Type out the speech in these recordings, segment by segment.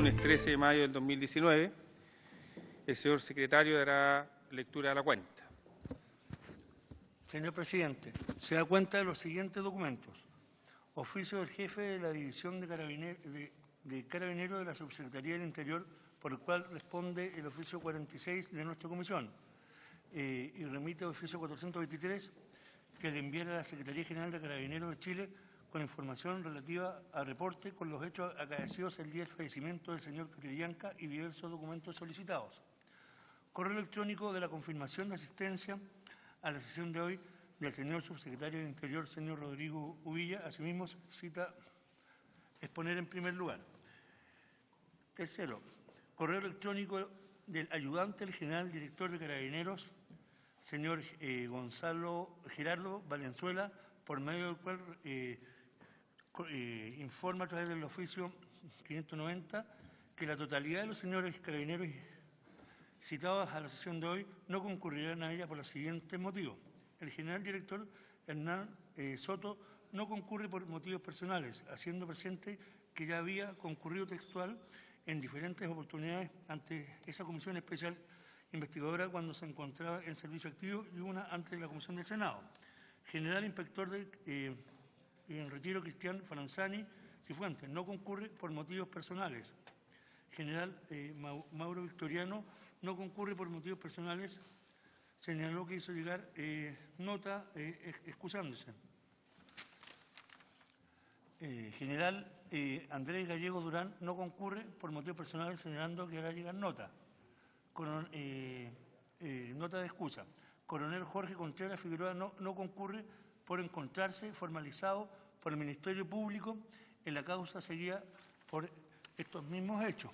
lunes 13 de mayo del 2019. El señor secretario dará lectura a la cuenta. Señor presidente, se da cuenta de los siguientes documentos. Oficio del jefe de la División de Carabineros de la Subsecretaría del Interior, por el cual responde el oficio 46 de nuestra comisión, y remite al oficio 423, que le enviara a la Secretaría General de Carabineros de Chile con información relativa al reporte con los hechos acaecidos el día del fallecimiento del señor Catrillanca y diversos documentos solicitados. Correo electrónico de la confirmación de asistencia a la sesión de hoy del señor subsecretario del Interior, señor Rodrigo Uvilla. Asimismo, solicita exponer en primer lugar. Tercero, correo electrónico del ayudante del general director de Carabineros, señor Gerardo Valenzuela, por medio del cual informa a través del oficio 590 que la totalidad de los señores carabineros citados a la sesión de hoy no concurrirán a ella por los siguientes motivos. El general director Hernán Soto no concurre por motivos personales, haciendo presente que ya había concurrido textual en diferentes oportunidades ante esa comisión especial investigadora cuando se encontraba en servicio activo y una ante la comisión del Senado. General inspector en retiro Cristian Franzani Cifuentes no concurre por motivos personales. General Mauro Victoriano no concurre por motivos personales. Señaló que hizo llegar nota excusándose. General Andrés Gallego Durán no concurre por motivos personales, señalando que hará llegar nota. Nota de excusa. Coronel Jorge Contreras Figueroa no concurre por encontrarse formalizado por el Ministerio Público en la causa seguida por estos mismos hechos.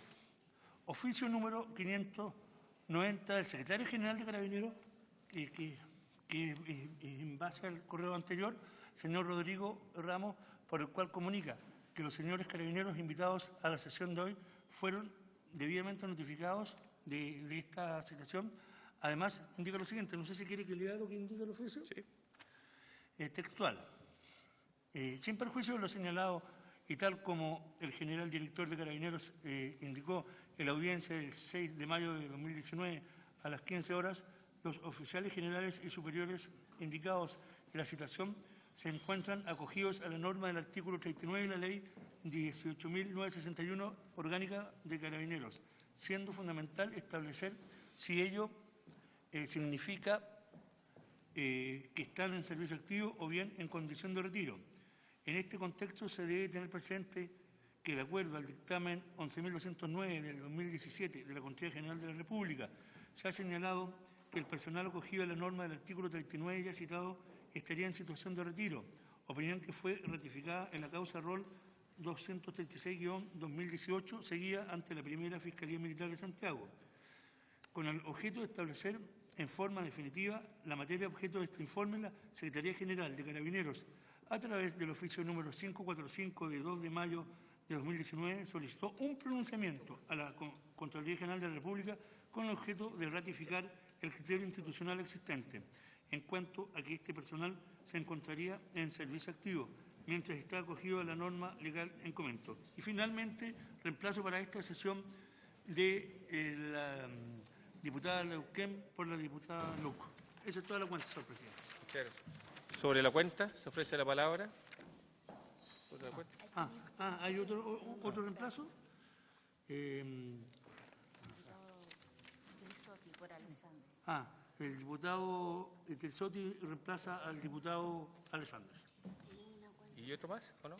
Oficio número 590 del secretario general de Carabineros, que en base al correo anterior, señor Rodrigo Ramos, por el cual comunica que los señores carabineros invitados a la sesión de hoy fueron debidamente notificados de esta situación. Además, indica lo siguiente, no sé si quiere que lea lo que indica el oficio. Sí. Textual. Sin perjuicio de lo señalado y tal como el general director de Carabineros indicó en la audiencia del 6 de mayo de 2019 a las 15 horas, los oficiales generales y superiores indicados en la citación se encuentran acogidos a la norma del artículo 39 de la Ley 18.961 orgánica de Carabineros, siendo fundamental establecer si ello significa que están en servicio activo o bien en condición de retiro. En este contexto se debe tener presente que, de acuerdo al dictamen 11.209 del 2017 de la Contraloría General de la República, se ha señalado que el personal acogido a la norma del artículo 39 ya citado estaría en situación de retiro, opinión que fue ratificada en la causa ROL 236-2018, seguida ante la primera Fiscalía Militar de Santiago, con el objeto de establecer en forma definitiva la materia objeto de este informe. La Secretaría General de Carabineros, a través del oficio número 545 de 2 de mayo de 2019, solicitó un pronunciamiento a la Contraloría General de la República con el objeto de ratificar el criterio institucional existente en cuanto a que este personal se encontraría en servicio activo mientras está acogido a la norma legal en comento. Y finalmente, reemplazo para esta sesión de la diputada Leuquén por la diputada Luco. Esa es toda la cuenta, señor presidente. Muchas gracias. Sobre la cuenta, se ofrece la palabra. ¿Hay otro reemplazo? El diputado Terzotti reemplaza al diputado Alessandro. ¿Y otro más o no?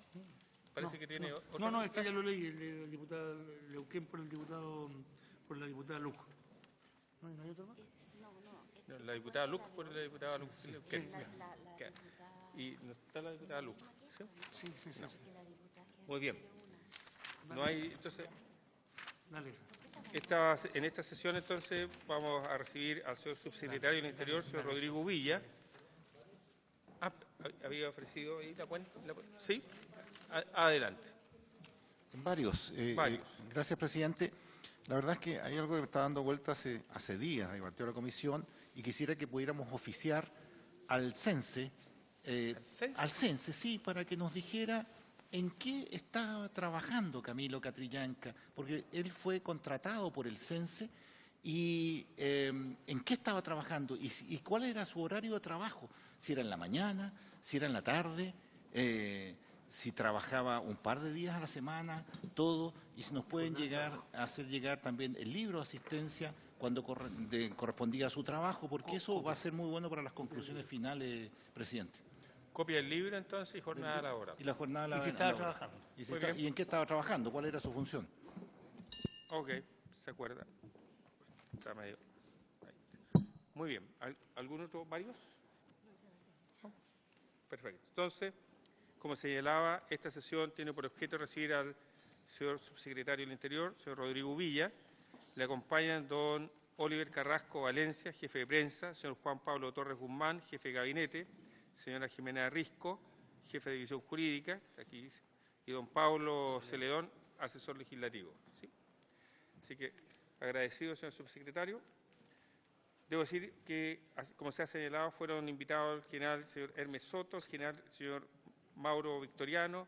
Parece que tiene otro. No, este ya lo leí, el diputado Leuquén por la diputada Luco. ¿No hay otro más? No, la diputada Luc por la diputada Luc. Y no está la diputada Luc. ¿Sí? Sí. Muy bien. No hay, entonces. Dale. En esta sesión, entonces, vamos a recibir al señor subsecretario del Interior, señor Rodrigo Uvilla. ¿Había ofrecido ahí la cuenta? ¿Sí? Adelante. Varios. Gracias, presidente. La verdad es que hay algo que me está dando vuelta hace días, de partido de la comisión, y quisiera que pudiéramos oficiar al CENSE, sí, para que nos dijera ¿En qué estaba trabajando Camilo Catrillanca? Porque él fue contratado por el CENSE y ¿en qué estaba trabajando? ¿Y cuál era su horario de trabajo? Si era en la mañana, si era en la tarde, si trabajaba un par de días a la semana, todo, y si nos pueden hacer llegar también el libro de asistencia cuando correspondía a su trabajo, porque eso va a ser muy bueno para las conclusiones finales, presidente. Copia del libro, entonces, y jornada laboral. Y la jornada ¿Y si estaba trabajando? ¿Y en qué estaba trabajando? ¿Cuál era su función? Ok, se acuerda. Está medio... Muy bien. ¿Algún otro, varios? ¿No? Perfecto. Entonces, como señalaba, esta sesión tiene por objeto recibir al señor subsecretario del Interior, señor Rodrigo Villa. Le acompañan don Oliver Carrasco Valencia, jefe de prensa, señor Juan Pablo Torres Guzmán, jefe de gabinete, señora Jimena Risco, jefe de división jurídica, aquí dice, y don Pablo Celedón, asesor legislativo. ¿Sí? Así que agradecido, señor subsecretario. Debo decir que, como se ha señalado, fueron invitados el general señor Hermes Soto, el general señor Mauro Victoriano,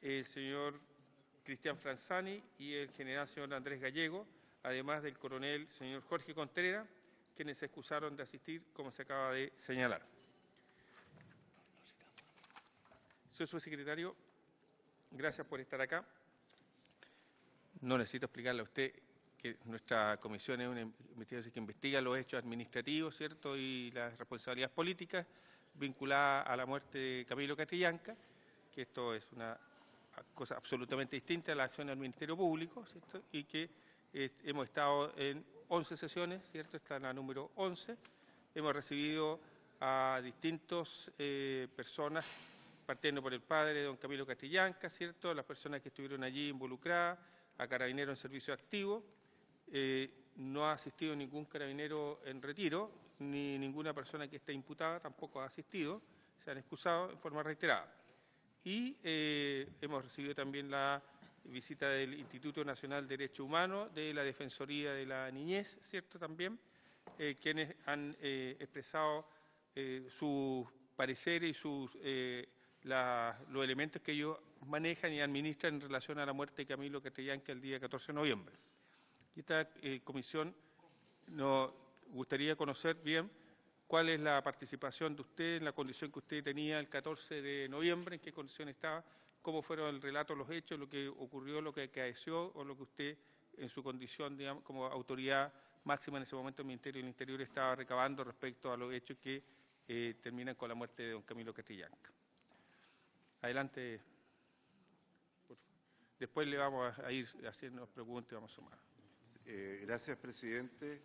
el señor Cristian Franzani y el general señor Andrés Gallego, además del coronel señor Jorge Contreras, quienes se excusaron de asistir, como se acaba de señalar. Señor subsecretario, gracias por estar acá. No necesito explicarle a usted que nuestra comisión es una investigación que investiga los hechos administrativos, ¿cierto?, y las responsabilidades políticas vinculadas a la muerte de Camilo Catrillanca, que esto es una cosa absolutamente distinta a la acción del Ministerio Público, ¿cierto?, y que hemos estado en 11 sesiones, ¿cierto?, esta es la número 11. Hemos recibido a distintas personas, partiendo por el padre de don Camilo Catrillanca, ¿cierto?, las personas que estuvieron allí involucradas, a carabineros en servicio activo. No ha asistido ningún carabinero en retiro, ni ninguna persona que esté imputada tampoco ha asistido, se han excusado en forma reiterada. Y hemos recibido también la visita del Instituto Nacional de Derechos Humanos, de la Defensoría de la Niñez, ¿cierto?, también, quienes han expresado sus pareceres y los elementos que ellos manejan y administran en relación a la muerte de Camilo Catrillanca el día 14 de noviembre. Y esta comisión nos gustaría conocer bien cuál es la participación de usted en la condición que usted tenía el 14 de noviembre, en qué condición estaba, cómo fueron el relato de los hechos, lo que ocurrió, lo que acaeció o lo que usted en su condición, digamos, como autoridad máxima en ese momento del Ministerio del Interior estaba recabando respecto a los hechos que terminan con la muerte de don Camilo Catrillanca. Adelante. Después le vamos a ir haciendo preguntas y vamos a sumar. Gracias, presidente.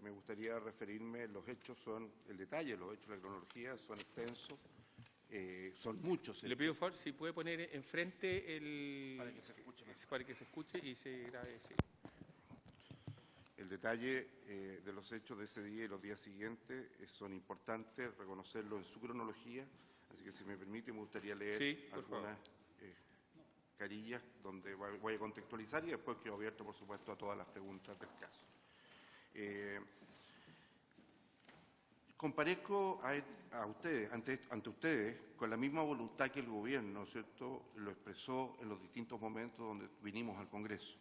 Me gustaría referirme, los hechos son, el detalle, los hechos, la cronología son extensos, son muchos. Le pido, por favor, si puede poner enfrente el... Para que se escuche más. Para que se escuche y se grabe, sí. El detalle de los hechos de ese día y los días siguientes son importantes, reconocerlo en su cronología, así que si me permite me gustaría leer algunas carillas donde voy a contextualizar y después quedo abierto, por supuesto, a todas las preguntas del caso. Comparezco a ustedes, ante ustedes con la misma voluntad que el Gobierno, ¿cierto?, lo expresó en los distintos momentos donde vinimos al Congreso,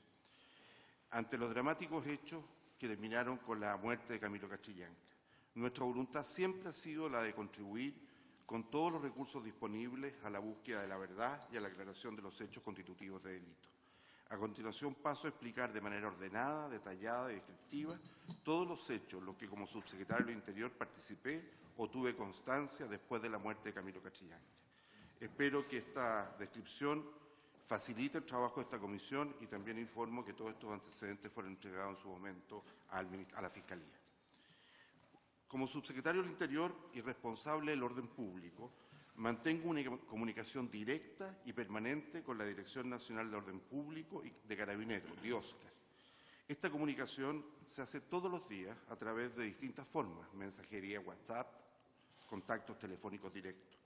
ante los dramáticos hechos que terminaron con la muerte de Camilo Catrillanca. Nuestra voluntad siempre ha sido la de contribuir con todos los recursos disponibles a la búsqueda de la verdad y a la aclaración de los hechos constitutivos de delito. A continuación paso a explicar de manera ordenada, detallada y descriptiva todos los hechos en los que como subsecretario del Interior participé o tuve constancia después de la muerte de Camilo Catrillanca. Espero que esta descripción facilite el trabajo de esta comisión y también informo que todos estos antecedentes fueron entregados en su momento a la Fiscalía. Como subsecretario del Interior y responsable del orden público, mantengo una comunicación directa y permanente con la Dirección Nacional de Orden Público y de Carabineros, DIOSCAR. Esta comunicación se hace todos los días a través de distintas formas, mensajería, WhatsApp, contactos telefónicos directos.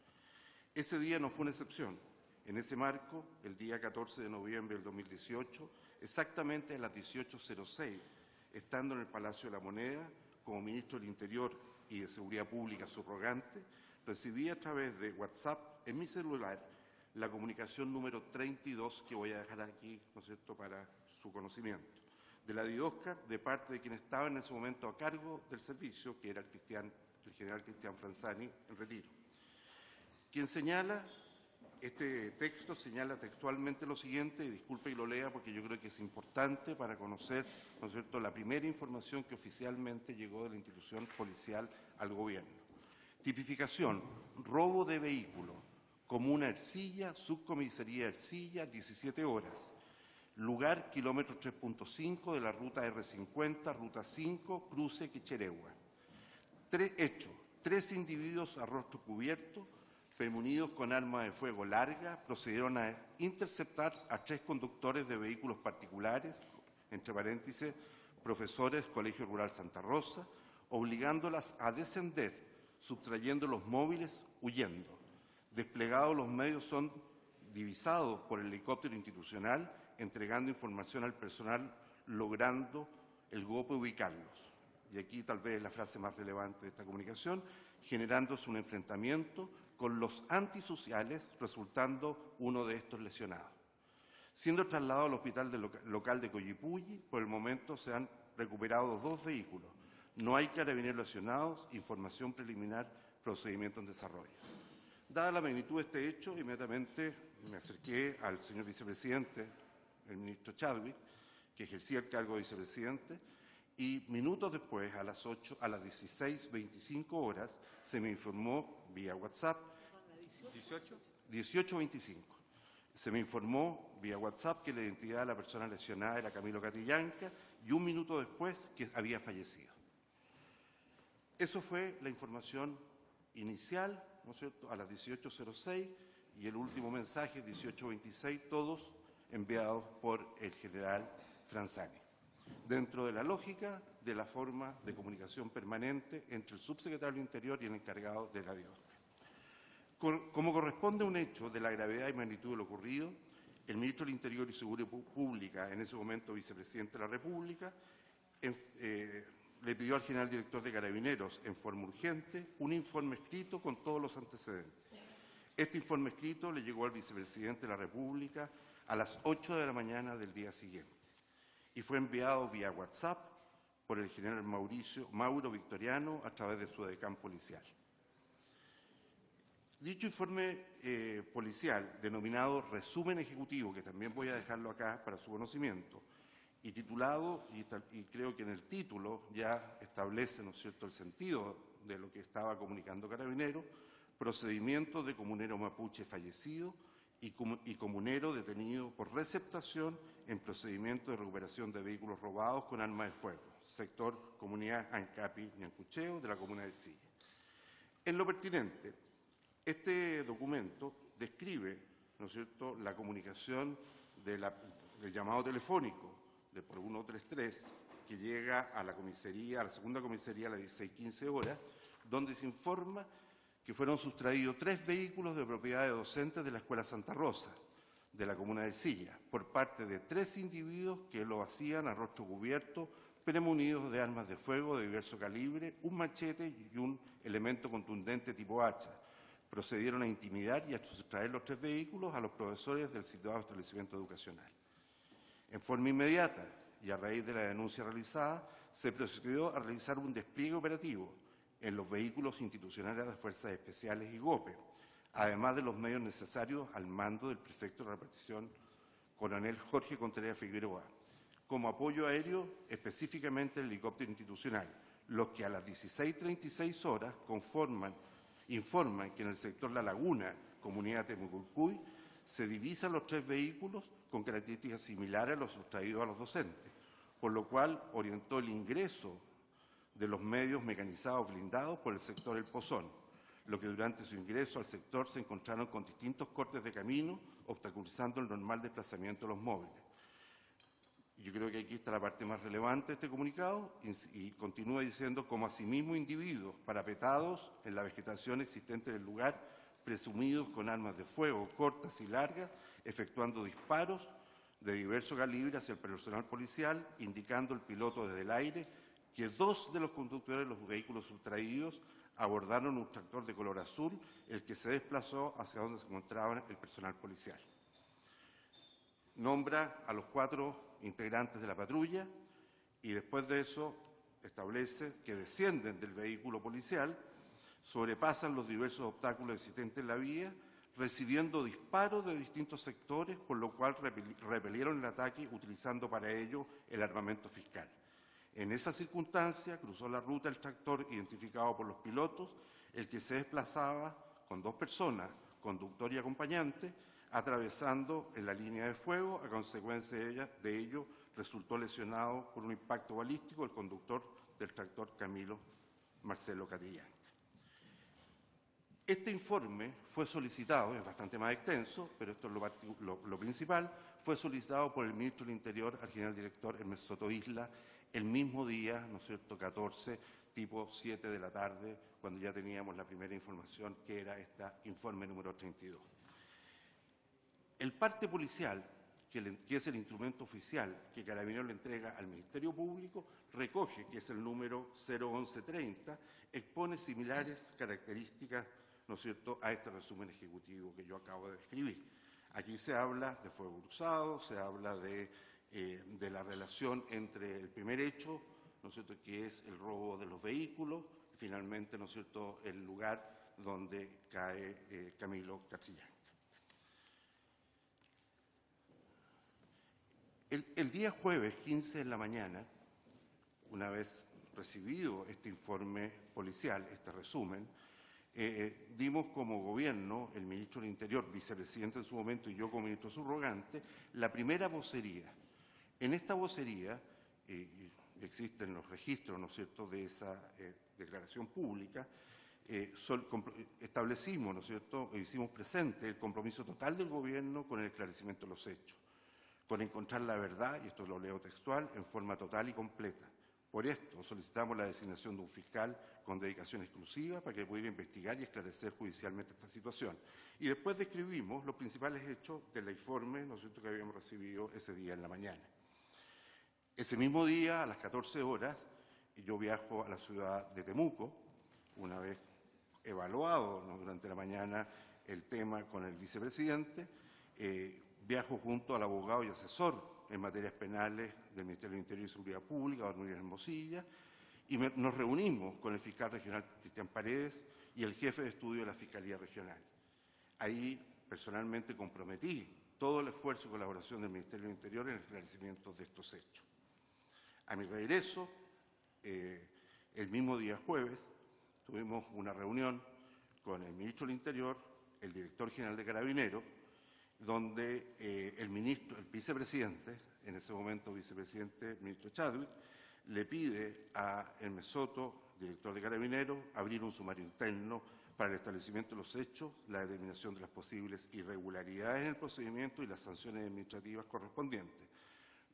Ese día no fue una excepción. En ese marco, el día 14 de noviembre del 2018, exactamente a las 18:06, estando en el Palacio de la Moneda, como ministro del Interior y de Seguridad Pública subrogante, recibí a través de WhatsApp en mi celular la comunicación número 32, que voy a dejar aquí, ¿no es cierto?, para su conocimiento, de la DIOSCAR, de parte de quien estaba en ese momento a cargo del servicio, que era el general Cristian Franzani, en retiro, quien señala, este texto señala textualmente lo siguiente, y disculpe y lo lea porque yo creo que es importante para conocer, ¿no es cierto?, la primera información que oficialmente llegó de la institución policial al gobierno. Tipificación: robo de vehículo, comuna Ercilla, subcomisaría Ercilla, 17 horas. Lugar, kilómetro 3.5 de la ruta R50, ruta 5, cruce Quicheregua. Hecho: 3 individuos a rostro cubierto, premunidos con arma de fuego larga, procedieron a interceptar a 3 conductores de vehículos particulares, entre paréntesis, profesores, Colegio Rural Santa Rosa, obligándolas a descender, sustrayendo los móviles, huyendo. Desplegados los medios, son divisados por el helicóptero institucional, entregando información al personal, logrando el golpe ubicarlos. Y aquí tal vez la frase más relevante de esta comunicación, generándose un enfrentamiento con los antisociales, resultando uno de estos lesionado. Siendo trasladado al hospital local de Coyipulli, por el momento se han recuperado 2 vehículos. No hay carabineros lesionados, información preliminar, procedimiento en desarrollo. Dada la magnitud de este hecho, inmediatamente me acerqué al señor vicepresidente, el ministro Chadwick, que ejercía el cargo de vicepresidente, y minutos después, a las 16:25 horas, se me informó vía WhatsApp, 18:25, se me informó vía WhatsApp que la identidad de la persona lesionada era Camilo Catrillanca, y un minuto después que había fallecido. Eso fue la información inicial, ¿no es cierto?, a las 18:06, y el último mensaje, 18:26, todos enviados por el general Franzani, dentro de la lógica de la forma de comunicación permanente entre el subsecretario del Interior y el encargado de la DIOSCAR. Como corresponde a un hecho de la gravedad y magnitud de lo ocurrido, el ministro del Interior y Seguridad Pública, en ese momento vicepresidente de la República, le pidió al general director de Carabineros, en forma urgente, un informe escrito con todos los antecedentes. Este informe escrito le llegó al vicepresidente de la República a las 8 de la mañana del día siguiente y fue enviado vía WhatsApp por el general Mauro Victoriano a través de su decán policial. Dicho informe policial, denominado resumen ejecutivo, que también voy a dejarlo acá para su conocimiento, y titulado, y creo que en el título ya establece, ¿no es cierto?, el sentido de lo que estaba comunicando Carabineros: procedimiento de comunero mapuche fallecido y comunero detenido por receptación en procedimiento de recuperación de vehículos robados con arma de fuego, sector comunidad Ancapi Ñancucheo de la comuna de Ercilla. En lo pertinente, este documento describe, ¿no es cierto?, la comunicación del llamado telefónico de por 133 que llega a la comisaría, a la segunda comisaría a las 16:15 horas, donde se informa que fueron sustraídos 3 vehículos de propiedad de docentes de la Escuela Santa Rosa, de la comuna de Ercilla, por parte de 3 individuos que lo hacían a rostro cubierto, premunidos de armas de fuego de diverso calibre, un machete y un elemento contundente tipo hacha. Procedieron a intimidar y a sustraer los 3 vehículos a los profesores del citado establecimiento educacional. En forma inmediata y a raíz de la denuncia realizada, se procedió a realizar un despliegue operativo en los vehículos institucionales de Fuerzas Especiales y GOPE, además de los medios necesarios al mando del prefecto de repartición, coronel Jorge Contreras Figueroa, como apoyo aéreo específicamente el helicóptero institucional, los que a las 16:36 horas informan que en el sector La Laguna, comunidad de Temucuicui, se divisan los 3 vehículos con características similares a los sustraídos a los docentes, por lo cual orientó el ingreso de los medios mecanizados blindados por el sector El Pozón, lo que durante su ingreso al sector se encontraron con distintos cortes de camino, obstaculizando el normal desplazamiento de los móviles. Yo creo que aquí está la parte más relevante de este comunicado y continúa diciendo como asimismo individuos parapetados en la vegetación existente del lugar, presumidos con armas de fuego cortas y largas, efectuando disparos de diverso calibre hacia el personal policial, indicando el piloto desde el aire que 2 de los conductores de los vehículos sustraídos abordaron un tractor de color azul, el que se desplazó hacia donde se encontraba el personal policial. Nombra a los 4 integrantes de la patrulla y después de eso establece que descienden del vehículo policial, sobrepasan los diversos obstáculos existentes en la vía, recibiendo disparos de distintos sectores, por lo cual repelieron el ataque utilizando para ello el armamento fiscal. En esa circunstancia cruzó la ruta el tractor identificado por los pilotos, el que se desplazaba con 2 personas, conductor y acompañante, atravesando en la línea de fuego. A consecuencia de ello resultó lesionado por un impacto balístico el conductor del tractor Camilo Marcelo Catrillanca. Este informe fue solicitado, es bastante más extenso, pero esto es lo principal, fue solicitado por el ministro del Interior al general director Hermes Soto Isla el mismo día, ¿no es cierto?, 14, tipo 7 de la tarde, cuando ya teníamos la primera información, que era este informe número 32. El parte policial, que es el instrumento oficial que Carabineros le entrega al Ministerio Público, recoge, que es el número 01130, expone similares características, ¿no es cierto?, a este resumen ejecutivo que yo acabo de describir. Aquí se habla de fuego cruzado, se habla de la relación entre el primer hecho, ¿no es cierto?, que es el robo de los vehículos, y finalmente, ¿no es cierto?, el lugar donde cae Camilo Catrillanca. El día jueves 15 de la mañana, una vez recibido este informe policial, este resumen, dimos como gobierno, el ministro del Interior, vicepresidente en su momento, y yo como ministro subrogante, la primera vocería. En esta vocería existen los registros, ¿no es cierto?, de esa declaración pública. Establecimos, ¿no es cierto?, hicimos presente el compromiso total del gobierno con el esclarecimiento de los hechos, con encontrar la verdad, y esto lo leo textual, en forma total y completa. Por esto solicitamos la designación de un fiscal con dedicación exclusiva para que pudiera investigar y esclarecer judicialmente esta situación. Y después describimos los principales hechos del informe, ¿no es cierto?, que habíamos recibido ese día en la mañana. Ese mismo día, a las 14 horas, yo viajo a la ciudad de Temuco, una vez evaluado, ¿no?, durante la mañana el tema con el vicepresidente. Viajo junto al abogado y asesor en materias penales del Ministerio del Interior y Seguridad Pública, don Luis Hermosilla, y nos reunimos con el fiscal regional Cristian Paredes y el jefe de estudio de la Fiscalía Regional. Ahí personalmente comprometí todo el esfuerzo y colaboración del Ministerio del Interior en el esclarecimiento de estos hechos. A mi regreso, el mismo día jueves, tuvimos una reunión con el ministro del Interior, el director general de Carabineros, donde el vicepresidente, en ese momento vicepresidente, ministro Chadwick, le pide a Hermes Soto, director de Carabineros, abrir un sumario interno para el establecimiento de los hechos, la determinación de las posibles irregularidades en el procedimiento y las sanciones administrativas correspondientes.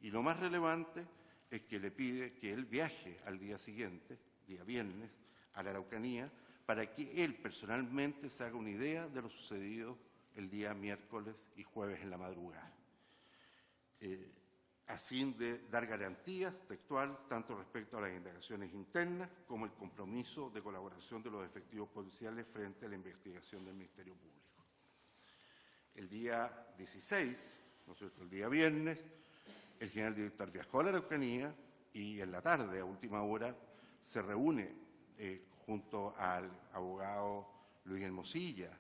Y lo más relevante es que le pide que él viaje al día siguiente, día viernes, a la Araucanía, para que él personalmente se haga una idea de lo sucedido el día miércoles y jueves en la madrugada, a fin de dar garantías textual tanto respecto a las indagaciones internas como el compromiso de colaboración de los efectivos policiales frente a la investigación del Ministerio Público. El día 16, ¿no es cierto?, el día viernes, el general director viajó a la Araucanía y en la tarde, a última hora, se reúne junto al abogado Luis Hermosilla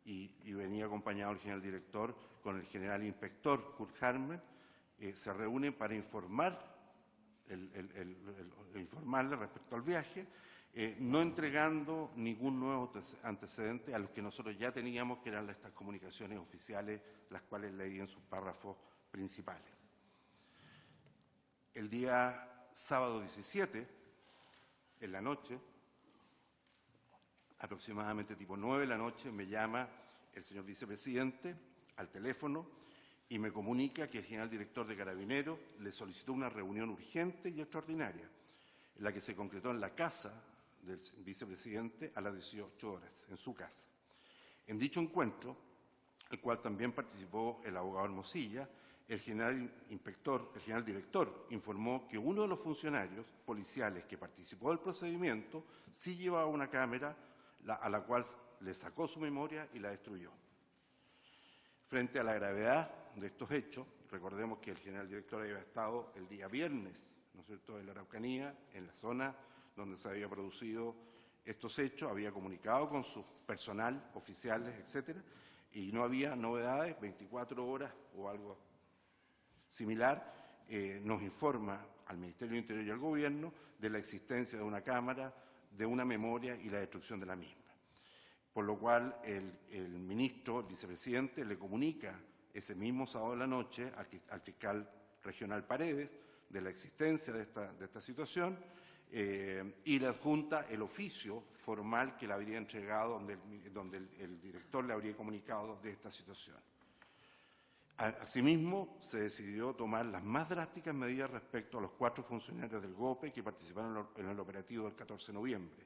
y venía acompañado el general director con el general inspector Kurt Harmer. Se reúnen para informarle respecto al viaje, no entregando ningún nuevo antecedente a los que nosotros ya teníamos, que eran estas comunicaciones oficiales, las cuales leí en sus párrafos principales. El día sábado 17, en la noche, aproximadamente tipo 9 de la noche, me llama el señor vicepresidente al teléfono y me comunica que el general director de Carabineros le solicitó una reunión urgente y extraordinaria, en la que se concretó en la casa del vicepresidente a las 18 horas, en su casa. En dicho encuentro, el cual también participó el abogado Hermosilla, el general director informó que uno de los funcionarios policiales que participó del procedimiento sí llevaba una cámara a la cual le sacó su memoria y la destruyó. Frente a la gravedad de estos hechos, recordemos que el general director había estado el día viernes, ¿no es cierto?, en la Araucanía, en la zona donde se había producido estos hechos, había comunicado con su personal, oficiales, etcétera, y no había novedades, 24 horas o algo similar, nos informa al Ministerio del Interior y al Gobierno de la existencia de una cámara, de una memoria y la destrucción de la misma. Por lo cual el ministro, el vicepresidente, le comunica ese mismo sábado de la noche al fiscal regional Paredes de la existencia de esta situación y le adjunta el oficio formal que le habría entregado, donde el director le habría comunicado de esta situación. Asimismo, se decidió tomar las más drásticas medidas respecto a los 4 funcionarios del GOPE que participaron en el operativo del 14 de noviembre,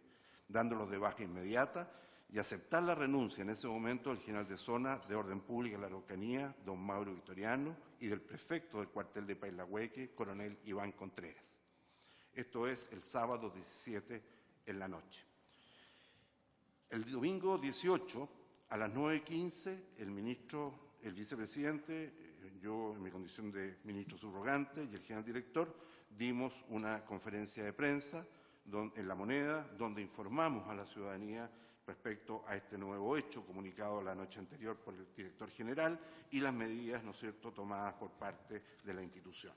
dándolos de baja inmediata y aceptar la renuncia en ese momento del general de zona de Orden Pública de la Araucanía, don Mauro Victoriano, y del prefecto del cuartel de Pailahueque, coronel Iván Contreras. Esto es el sábado 17 en la noche. El domingo 18, a las 9:15, el vicepresidente, yo en mi condición de ministro subrogante y el general director, dimos una conferencia de prensa en La Moneda, donde informamos a la ciudadanía respecto a este nuevo hecho comunicado la noche anterior por el director general y las medidas, ¿no es cierto?, tomadas por parte de la institución.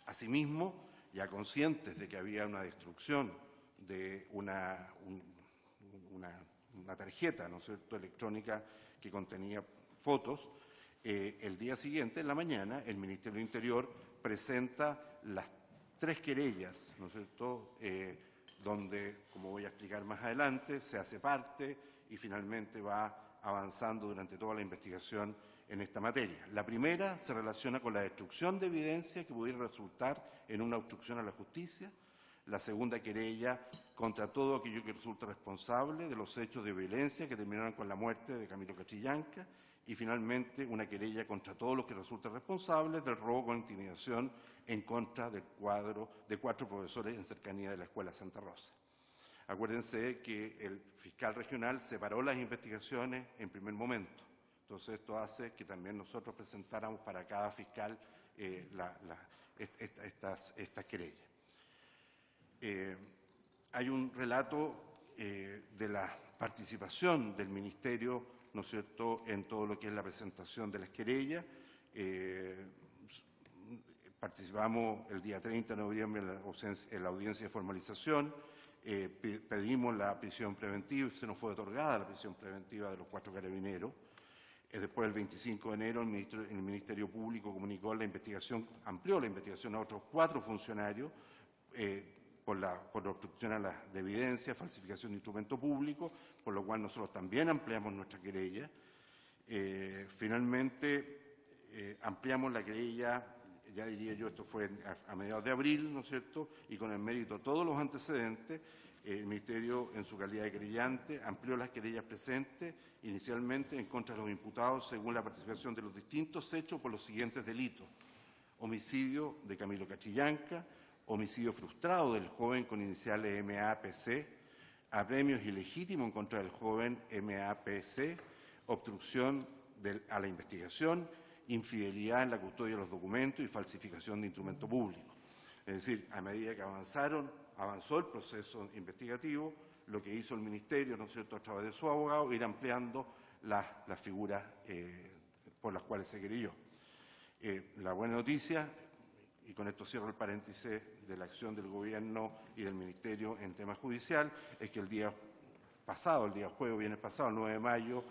Asimismo, ya conscientes de que había una destrucción de una tarjeta, ¿no es cierto?, electrónica que contenía fotos, el día siguiente, en la mañana, el Ministerio del Interior presenta las 3 querellas, ¿no es cierto?, donde, como voy a explicar más adelante, se hace parte y finalmente va avanzando durante toda la investigación en esta materia. La primera se relaciona con la destrucción de evidencia que pudiera resultar en una obstrucción a la justicia. La segunda querella contra todo aquello que resulta responsable de los hechos de violencia que terminaron con la muerte de Camilo Catrillanca. Y finalmente una querella contra todos los que resulten responsables del robo con intimidación en contra de 4 profesores en cercanía de la Escuela Santa Rosa. Acuérdense que el fiscal regional separó las investigaciones en primer momento. Entonces esto hace que también nosotros presentáramos para cada fiscal estas querellas. Hay un relato de la participación del Ministerio, ¿no es cierto?, en todo lo que es la presentación de las querellas. Participamos el día 30 de noviembre en la audiencia de formalización, pedimos la prisión preventiva, se nos fue otorgada la prisión preventiva de los 4 carabineros. Después, el 25 de enero, el Ministerio Público comunicó la investigación, amplió la investigación a otros 4 funcionarios por obstrucción de evidencia, falsificación de instrumento público, por lo cual nosotros también ampliamos nuestra querella. Finalmente, ampliamos la querella, ya diría yo, esto fue a mediados de abril, ¿no es cierto?, y con el mérito de todos los antecedentes, el Ministerio, en su calidad de querellante, amplió las querellas presentes inicialmente en contra de los imputados según la participación de los distintos hechos por los siguientes delitos: homicidio de Camilo Catrillanca, homicidio frustrado del joven con iniciales MAPC, apremios ilegítimos en contra del joven MAPC, obstrucción a la investigación, infidelidad en la custodia de los documentos y falsificación de instrumento público. Es decir, a medida que avanzó el proceso investigativo, lo que hizo el Ministerio, ¿no es cierto?, a través de su abogado, ir ampliando las figuras por las cuales se querelló. La buena noticia, y con esto cierro el paréntesis de la acción del Gobierno y del Ministerio en tema judicial, es que el día jueves, viernes pasado, el 9 de mayo,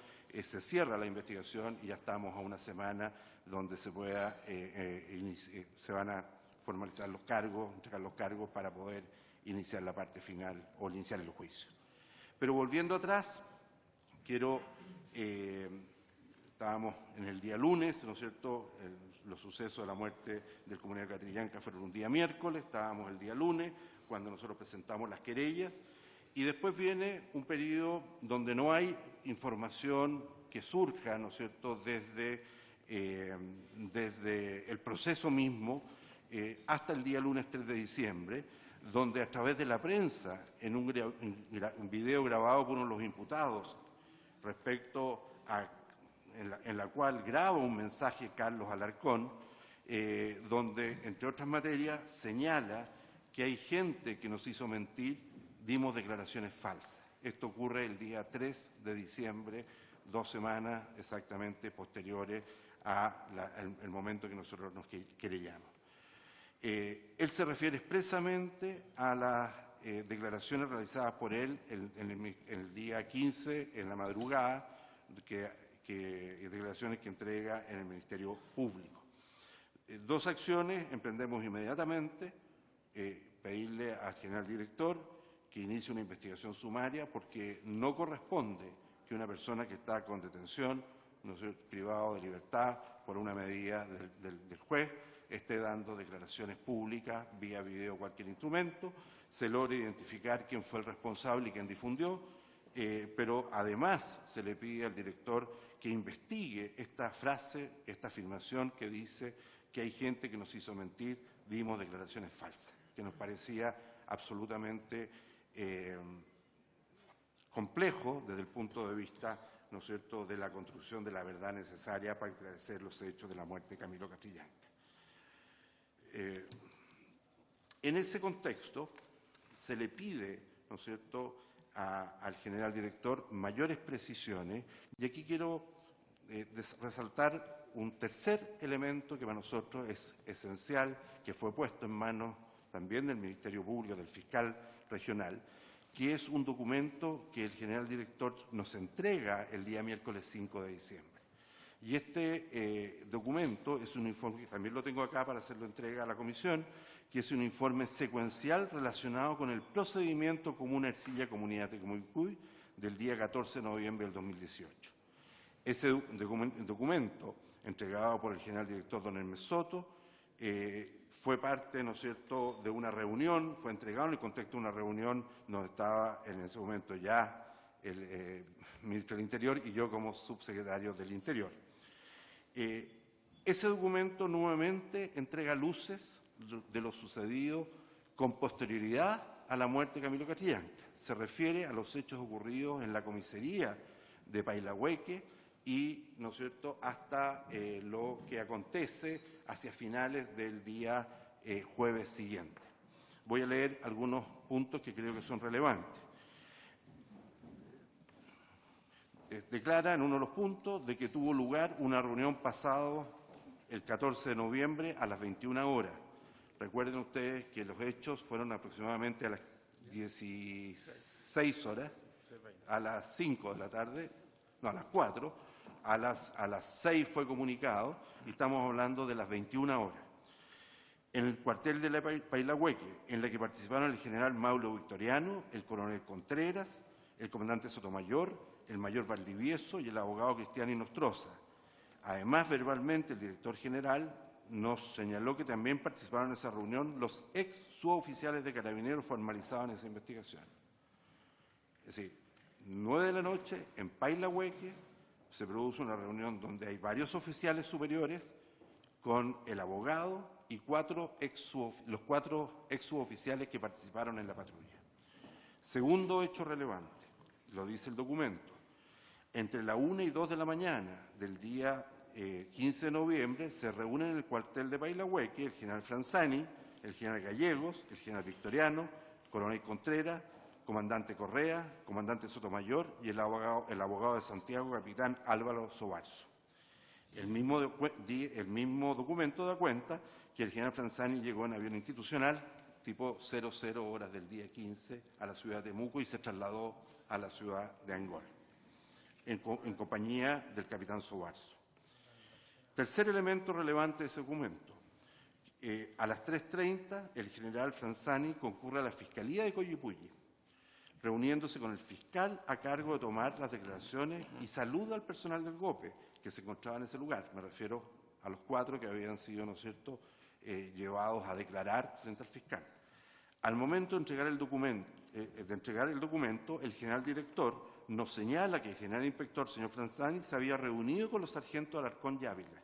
se cierra la investigación y ya estamos a una semana donde se van a formalizar los cargos, entregar los cargos para poder iniciar la parte final o iniciar el juicio. Pero volviendo atrás, estábamos en el día lunes, ¿no es cierto?, los sucesos de la muerte del comunero Catrillanca fueron un día miércoles, estábamos el día lunes cuando nosotros presentamos las querellas, y después viene un periodo donde no hay información que surja, ¿no es cierto?, desde desde el proceso mismo hasta el día lunes 3 de diciembre, donde a través de la prensa, en un video grabado por uno de los imputados, respecto a, en la cual graba un mensaje Carlos Alarcón, donde, entre otras materias, señala que hay gente que nos hizo mentir, dimos declaraciones falsas. Esto ocurre el día 3 de diciembre, 2 semanas exactamente posteriores al momento que nosotros nos querellamos. Él se refiere expresamente a las declaraciones realizadas por él el día 15, en la madrugada, declaraciones que entrega en el Ministerio Público. 2 acciones emprendemos inmediatamente, pedirle al general director que inicie una investigación sumaria, porque no corresponde que una persona que está con detención, no sea privado de libertad por una medida del juez, esté dando declaraciones públicas vía video o cualquier instrumento, se logre identificar quién fue el responsable y quién difundió, pero además se le pide al director que investigue esta frase, esta afirmación que dice que hay gente que nos hizo mentir, dimos declaraciones falsas, que nos parecía absolutamente complejo desde el punto de vista, ¿no es cierto?, de la construcción de la verdad necesaria para esclarecer los hechos de la muerte de Camilo Catrillanca. En ese contexto se le pide, ¿no es cierto?, al general director mayores precisiones, y aquí quiero resaltar un tercer elemento que para nosotros es esencial, que fue puesto en manos también del Ministerio Público, del fiscal regional, que es un documento que el general director nos entrega el día miércoles 5 de diciembre. Y este documento es un informe, que también lo tengo acá para hacerlo entrega a la comisión, que es un informe secuencial relacionado con el procedimiento común Ercilla Comunidad de Temucuy del día 14 de noviembre del 2018. Ese documento, entregado por el general director don Hermes Soto, fue parte, ¿no es cierto?, de una reunión, fue entregado en el contexto de una reunión donde estaba en ese momento ya el ministro del Interior y yo como subsecretario del Interior. Ese documento nuevamente entrega luces de lo sucedido con posterioridad a la muerte de Camilo Catrillanca. Se refiere a los hechos ocurridos en la comisaría de Pailahueque y, ¿no es cierto?, hasta lo que acontece hacia finales del día jueves siguiente. Voy a leer algunos puntos que creo que son relevantes. Declara en uno de los puntos de que tuvo lugar una reunión pasado el 14 de noviembre a las 21 horas. Recuerden ustedes que los hechos fueron aproximadamente a las 16 horas, a las 5 de la tarde, no, a las 4, a las 6 fue comunicado y estamos hablando de las 21 horas. En el cuartel de la Pailahueque, en la que participaron el general Mauro Victoriano, el coronel Contreras, el comandante Sotomayor, el mayor Valdivieso y el abogado Cristiano Inostroza. Además, verbalmente, el director general nos señaló que también participaron en esa reunión los ex suboficiales de Carabineros formalizados en esa investigación. Es decir, 9 de la noche, en Pailahueque, se produce una reunión donde hay varios oficiales superiores con el abogado y los 4 ex suboficiales que participaron en la patrulla. Segundo hecho relevante, lo dice el documento. Entre la 1 y 2 de la mañana del día 15 de noviembre se reúnen en el cuartel de Pailahueque el general Franzani, el general Gallegos, el general Victoriano, coronel Contreras, comandante Correa, comandante Sotomayor y el abogado de Santiago, capitán Álvaro Sobarzo. El mismo documento da cuenta que el general Franzani llegó en avión institucional tipo 00 horas del día 15 a la ciudad de Temuco y se trasladó a la ciudad de Angol, en compañía del capitán Sobarzo. Tercer elemento relevante de ese documento. A las 3:30, el general Franzani concurre a la Fiscalía de Coyipulli, reuniéndose con el fiscal a cargo de tomar las declaraciones y saluda al personal del GOPE que se encontraba en ese lugar. Me refiero a los 4 que habían sido, ¿no es cierto?, llevados a declarar frente al fiscal. Al momento de entregar el documento, el general director nos señala que el general inspector, señor Franzani, se había reunido con los sargentos Alarcón y Ávila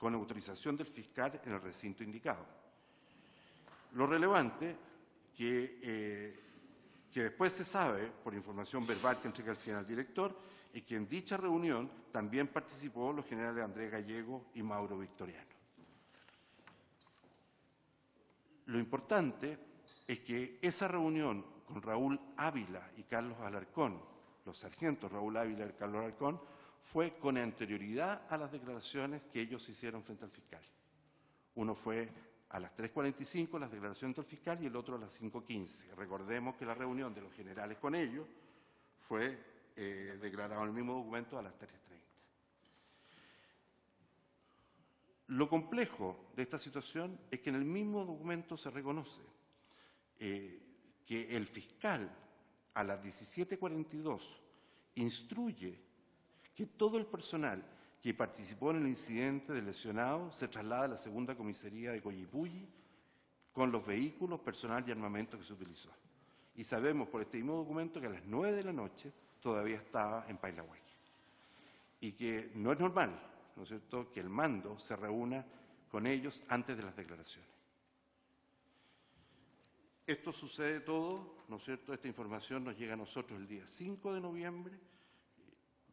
con autorización del fiscal en el recinto indicado. Lo relevante que después se sabe, por información verbal que entrega el general director, es que en dicha reunión también participó los generales Andrés Gallego y Mauro Victoriano. Lo importante es que esa reunión con Raúl Ávila y Carlos Alarcón, los sargentos Raúl Ávila y Carlos Alarcón, fue con anterioridad a las declaraciones que ellos hicieron frente al fiscal. Uno fue a las 3:45 las declaraciones del fiscal y el otro a las 5:15. Recordemos que la reunión de los generales con ellos fue declarado en el mismo documento a las 3:30. Lo complejo de esta situación es que en el mismo documento se reconoce que el fiscal a las 17:42 instruye que todo el personal que participó en el incidente del lesionado se traslada a la segunda comisaría de Coyipulli con los vehículos, personal y armamento que se utilizó. Y sabemos por este mismo documento que a las 9 de la noche todavía estaba en Pailahuaque. Y que no es normal, ¿no es cierto?, que el mando se reúna con ellos antes de las declaraciones. Esto sucede todo, ¿no es cierto?, esta información nos llega a nosotros el día 5 de noviembre,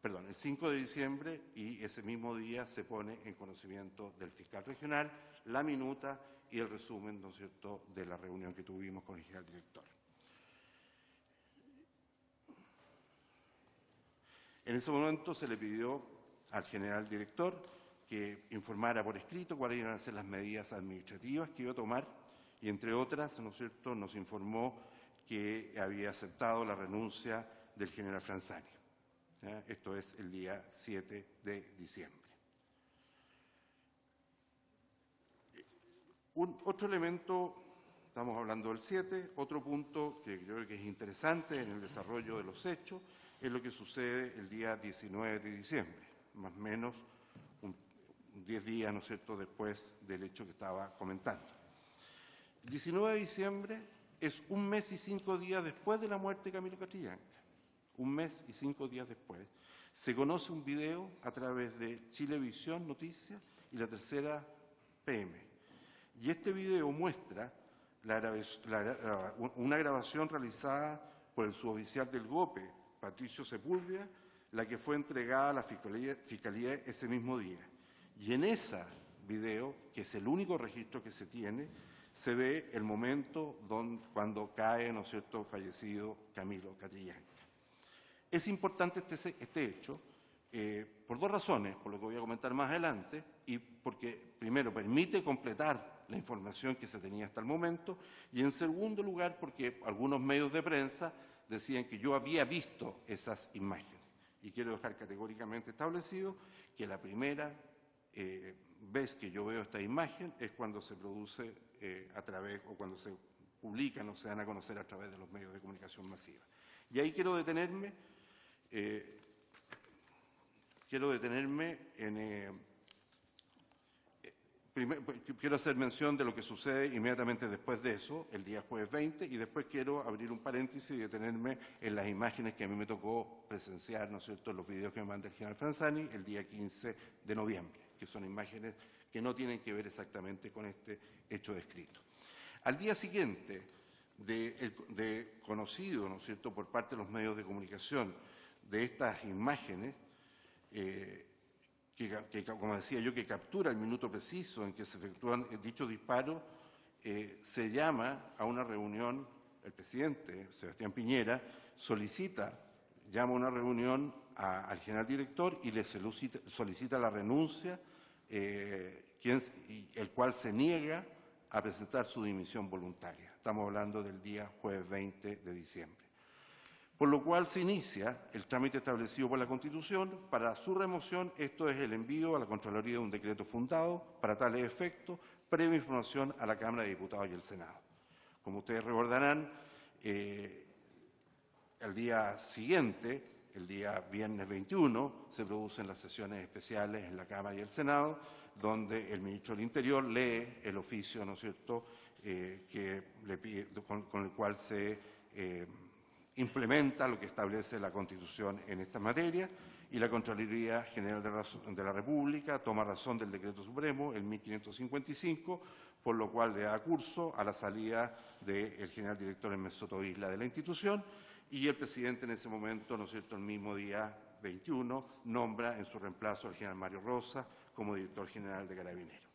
el 5 de diciembre, y ese mismo día se pone en conocimiento del fiscal regional la minuta y el resumen, ¿no es cierto?, de la reunión que tuvimos con el general director. En ese momento se le pidió al general director que informara por escrito cuáles iban a ser las medidas administrativas que iba a tomar y, entre otras, ¿no es cierto?, nos informó que había aceptado la renuncia del general Franzani. Esto es el día 7 de diciembre. Otro elemento, estamos hablando del 7, otro punto que yo creo que es interesante en el desarrollo de los hechos es lo que sucede el día 19 de diciembre, más o menos 10 días, ¿no es cierto?, después del hecho que estaba comentando. El 19 de diciembre es un mes y 5 días después de la muerte de Camilo Catrillanca. Un mes y 5 días después, se conoce un video a través de Chilevisión Noticias y La Tercera PM. Y este video muestra una grabación realizada por el suboficial del GOPE, Patricio Sepúlveda, la que fue entregada a la Fiscalía ese mismo día. Y en ese video, que es el único registro que se tiene, se ve el momento cuando cae, ¿no es cierto?, fallecido Camilo Catrillanca. Es importante este hecho por dos razones, por lo que voy a comentar más adelante, y porque, primero, permite completar la información que se tenía hasta el momento, y en segundo lugar, porque algunos medios de prensa decían que yo había visto esas imágenes. Y quiero dejar categóricamente establecido que la primera vez que yo veo esta imagen es cuando se produce a través, o cuando se publican o se dan a conocer a través de los medios de comunicación masiva. Y ahí quiero detenerme quiero hacer mención de lo que sucede inmediatamente después de eso, el día jueves 20, y después quiero abrir un paréntesis y detenerme en las imágenes que a mí me tocó presenciar, ¿no es cierto?, los videos que me manda el general Franzani el día 15 de noviembre, que son imágenes que no tienen que ver exactamente con este hecho descrito. Al día siguiente de conocido, ¿no es cierto?, por parte de los medios de comunicación de estas imágenes, que, como decía yo, que captura el minuto preciso en que se efectúan dichos disparos, se llama a una reunión, el presidente Sebastián Piñera llama a una reunión al general director y le solicita la renuncia, el cual se niega a presentar su dimisión voluntaria. Estamos hablando del día jueves 20 de diciembre. Por lo cual se inicia el trámite establecido por la Constitución. Para su remoción, esto es el envío a la Contraloría de un decreto fundado para tales efectos, previa información a la Cámara de Diputados y el Senado. Como ustedes recordarán, al día siguiente, el día viernes 21, se producen las sesiones especiales en la Cámara y el Senado, donde el ministro del Interior lee el oficio, ¿no es cierto?, que le pide, con el cual se implementa lo que establece la Constitución en esta materia, y la Contraloría General de la República toma razón del Decreto Supremo, el 1555, por lo cual le da curso a la salida del general director en Mesoto Isla de la institución, y el presidente en ese momento, ¿no es cierto?, el mismo día 21, nombra en su reemplazo al general Mario Rosa como director general de Carabineros.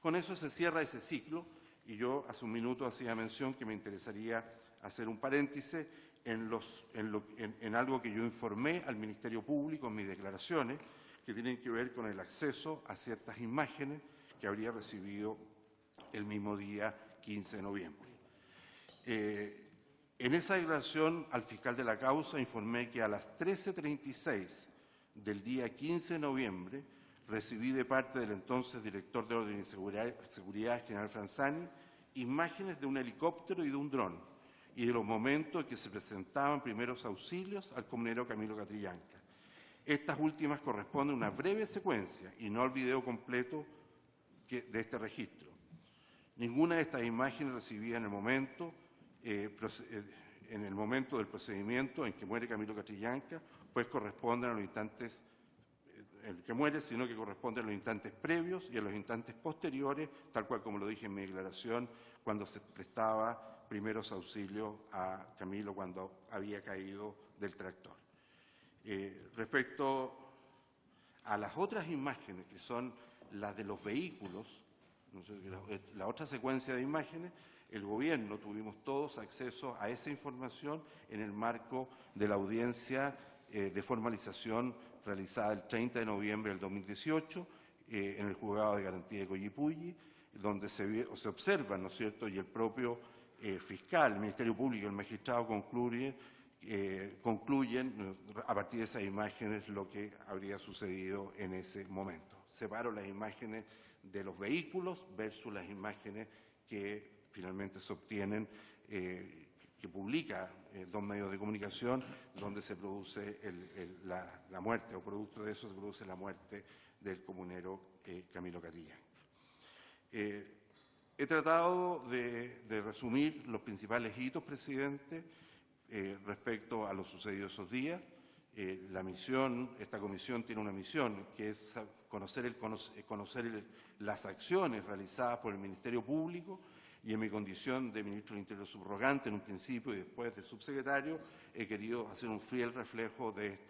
Con eso se cierra ese ciclo, y yo hace un minuto hacía mención que me interesaría hacer un paréntesis en algo que yo informé al Ministerio Público en mis declaraciones, que tienen que ver con el acceso a ciertas imágenes que habría recibido el mismo día 15 de noviembre. En esa declaración al fiscal de la causa informé que a las 13:36 del día 15 de noviembre recibí de parte del entonces director de Orden y Seguridad, general Franzani, imágenes de un helicóptero y de un dron, y de los momentos en que se presentaban primeros auxilios al comunero Camilo Catrillanca. Estas últimas corresponden a una breve secuencia y no al video completo de este registro. Ninguna de estas imágenes recibida en el momento del procedimiento en que muere Camilo Catrillanca, pues corresponden a los instantes el que muere, sino que corresponden a los instantes previos y a los instantes posteriores, tal cual como lo dije en mi declaración, cuando se prestaba primeros auxilios a Camilo cuando había caído del tractor. Respecto a las otras imágenes, que son las de los vehículos, no sé, la otra secuencia de imágenes, el Gobierno tuvimos todos acceso a esa información en el marco de la audiencia de formalización realizada el 30 de noviembre del 2018 en el Juzgado de Garantía de Coyipulli, donde se observa, ¿no es cierto?, y el propio fiscal, el Ministerio Público y el magistrado concluyen a partir de esas imágenes lo que habría sucedido en ese momento. Separo las imágenes de los vehículos versus las imágenes que finalmente se obtienen, que publica dos medios de comunicación, donde se produce la muerte, o producto de eso se produce la muerte del comunero Camilo Catrillanca. He tratado de resumir los principales hitos, presidente, respecto a lo sucedido esos días. Esta comisión tiene una misión, que es conocer las acciones realizadas por el Ministerio Público, y en mi condición de ministro del Interior subrogante en un principio y después de subsecretario, he querido hacer un fiel reflejo de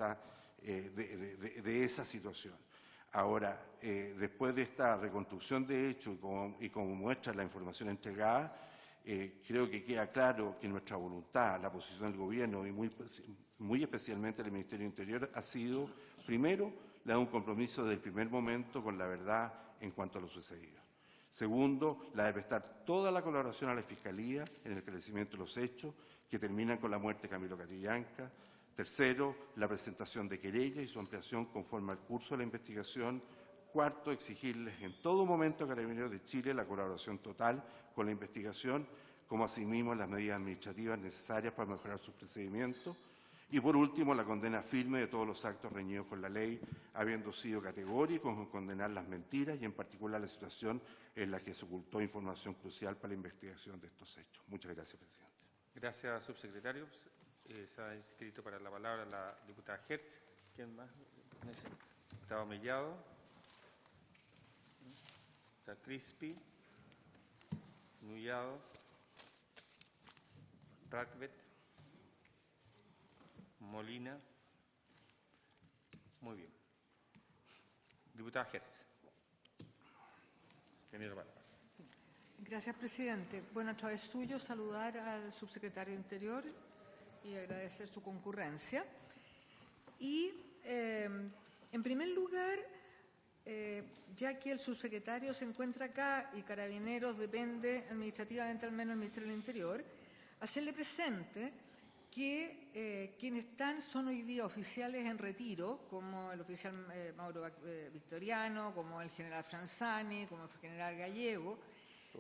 esa situación. Ahora, después de esta reconstrucción de hechos y como muestra la información entregada, creo que queda claro que nuestra voluntad, la posición del Gobierno y muy especialmente del Ministerio del Interior ha sido, primero, la de un compromiso desde el primer momento con la verdad en cuanto a lo sucedido. Segundo, la de prestar toda la colaboración a la Fiscalía en el esclarecimiento de los hechos que terminan con la muerte de Camilo Catrillanca. Tercero, la presentación de querella y su ampliación conforme al curso de la investigación. Cuarto, exigirles en todo momento a Carabineros de Chile la colaboración total con la investigación, como asimismo las medidas administrativas necesarias para mejorar sus procedimientos. Y por último, la condena firme de todos los actos reñidos con la ley, habiendo sido categóricos en condenar las mentiras y en particular la situación en la que se ocultó información crucial para la investigación de estos hechos. Muchas gracias, presidente. Gracias, subsecretario. Se ha inscrito para la palabra la diputada Hertz. ¿Quién más? Está Mellado. Está Crispi. Nullado. Rackbet. Molina. Muy bien. Diputada Hertz. Tiene la palabra. Gracias, presidente. Bueno, a través suyo saludar al subsecretario de Interior y agradecer su concurrencia. Y, en primer lugar, ya que el subsecretario se encuentra acá y Carabineros depende administrativamente al menos del Ministerio del Interior, hacerle presente que quienes están son hoy día oficiales en retiro, como el oficial Mauro Victoriano, como el general Franzani, como el general Gallego,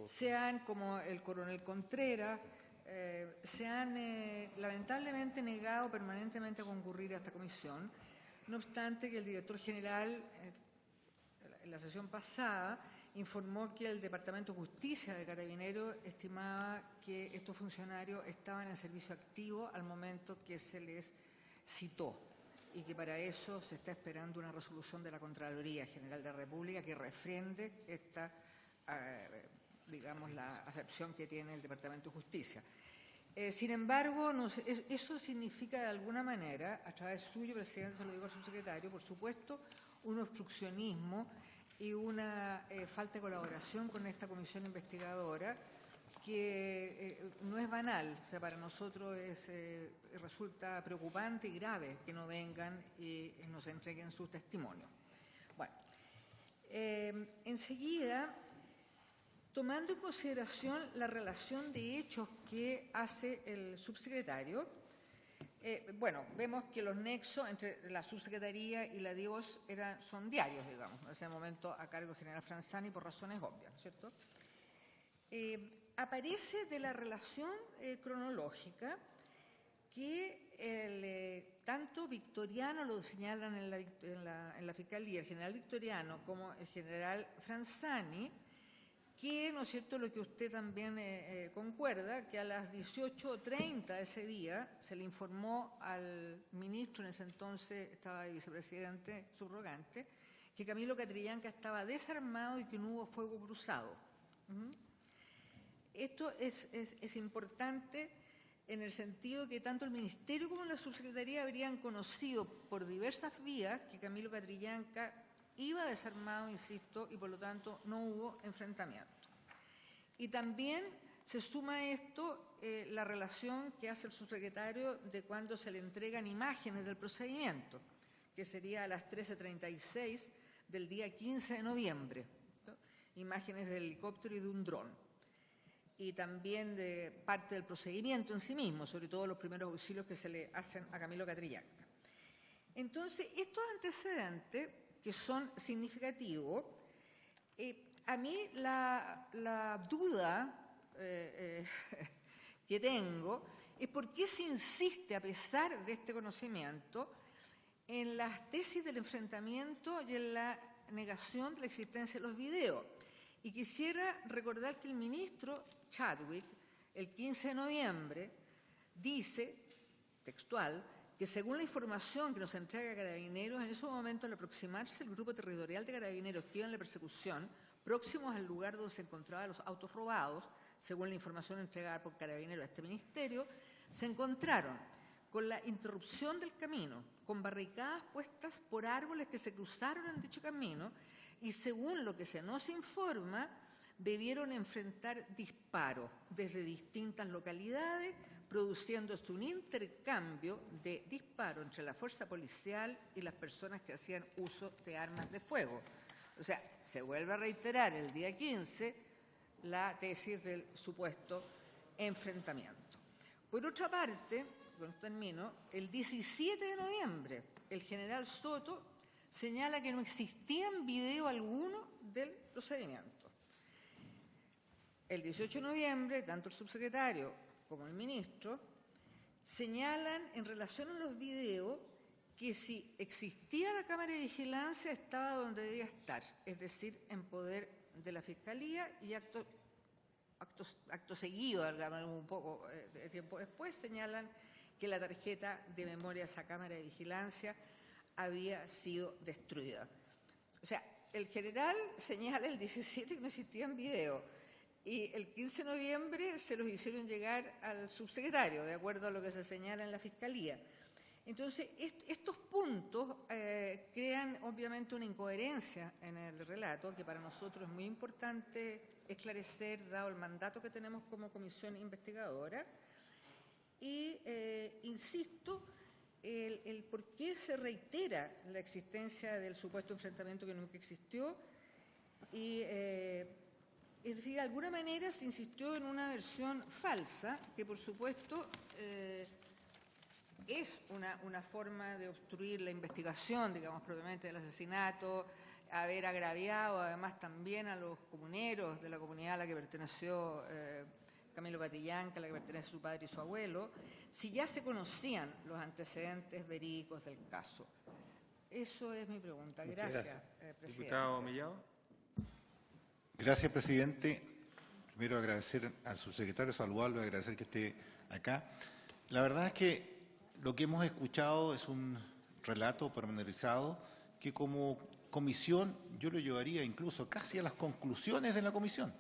sean como el coronel Contreras, se han lamentablemente negado permanentemente a concurrir a esta comisión, no obstante que el director general en la sesión pasada informó que el Departamento de Justicia de Carabineros estimaba que estos funcionarios estaban en servicio activo al momento que se les citó y que para eso se está esperando una resolución de la Contraloría General de la República que refrende esta, digamos, la acepción que tiene el Departamento de Justicia. Sin embargo, eso significa de alguna manera, a través suyo, presidente, se lo digo al subsecretario, por supuesto, un obstruccionismo y una falta de colaboración con esta comisión investigadora que no es banal. O sea, para nosotros resulta preocupante y grave que no vengan y nos entreguen sus testimonios. Bueno, enseguida, tomando en consideración la relación de hechos que hace el subsecretario, vemos que los nexos entre la subsecretaría y la DIOS son diarios, digamos, en ese momento a cargo del general Franzani por razones obvias, ¿cierto? Aparece de la relación cronológica que tanto Victoriano lo señalan en la Fiscalía, el general Victoriano como el general Franzani, que, ¿no es cierto?, lo que usted también concuerda, que a las 18:30 de ese día se le informó al ministro, en ese entonces estaba de vicepresidente subrogante, que Camilo Catrillanca estaba desarmado y que no hubo fuego cruzado. Esto es importante en el sentido que tanto el Ministerio como la Subsecretaría habrían conocido por diversas vías que Camilo Catrillanca iba desarmado, insisto, y por lo tanto no hubo enfrentamiento. Y también se suma a esto la relación que hace el subsecretario de cuando se le entregan imágenes del procedimiento, que sería a las 13:36 del día 15 de noviembre, ¿no? Imágenes del helicóptero y de un dron. Y también de parte del procedimiento en sí mismo, sobre todo los primeros auxilios que se le hacen a Camilo Catrillanca. Entonces, estos antecedentes, que son significativos, a mí la duda que tengo es por qué se insiste, a pesar de este conocimiento, en las tesis del enfrentamiento y en la negación de la existencia de los videos. Y quisiera recordar que el ministro Chadwick, el 15 de noviembre, dice, textual, que según la información que nos entrega Carabineros, en ese momento, al aproximarse el grupo territorial de Carabineros que iba en la persecución, próximos al lugar donde se encontraban los autos robados, según la información entregada por Carabineros a este ministerio, se encontraron con la interrupción del camino, con barricadas puestas por árboles que se cruzaron en dicho camino y, según lo que se nos informa, debieron enfrentar disparos desde distintas localidades, produciéndose un intercambio de disparos entre la fuerza policial y las personas que hacían uso de armas de fuego. O sea, se vuelve a reiterar el día 15 la tesis del supuesto enfrentamiento. Por otra parte, con esto termino, el 17 de noviembre el general Soto señala que no existía video alguno del procedimiento. El 18 de noviembre, tanto el subsecretario como el ministro señalan en relación a los videos que si existía la cámara de vigilancia estaba donde debía estar, es decir, en poder de la Fiscalía, y acto seguido, digamos, un poco de tiempo después, señalan que la tarjeta de memoria de esa cámara de vigilancia había sido destruida. O sea, el general señala el 17 que no existían videos y el 15 de noviembre se los hicieron llegar al subsecretario, de acuerdo a lo que se señala en la Fiscalía. Entonces, estos puntos crean obviamente una incoherencia en el relato que para nosotros es muy importante esclarecer, dado el mandato que tenemos como comisión investigadora. Y, insisto, el por qué se reitera la existencia del supuesto enfrentamiento que nunca existió y, es decir, de alguna manera se insistió en una versión falsa que, por supuesto, es una forma de obstruir la investigación, digamos, propiamente del asesinato, haber agraviado además también a los comuneros de la comunidad a la que perteneció Camilo Catrillanca, a la que pertenece su padre y su abuelo, si ya se conocían los antecedentes verídicos del caso. Eso es mi pregunta. Gracias, presidente. Diputado Mellado. Gracias, presidente. Primero agradecer al subsecretario, saludarlo y agradecer que esté acá. La verdad es que lo que hemos escuchado es un relato pormenorizado que como comisión yo lo llevaría incluso casi a las conclusiones de la comisión.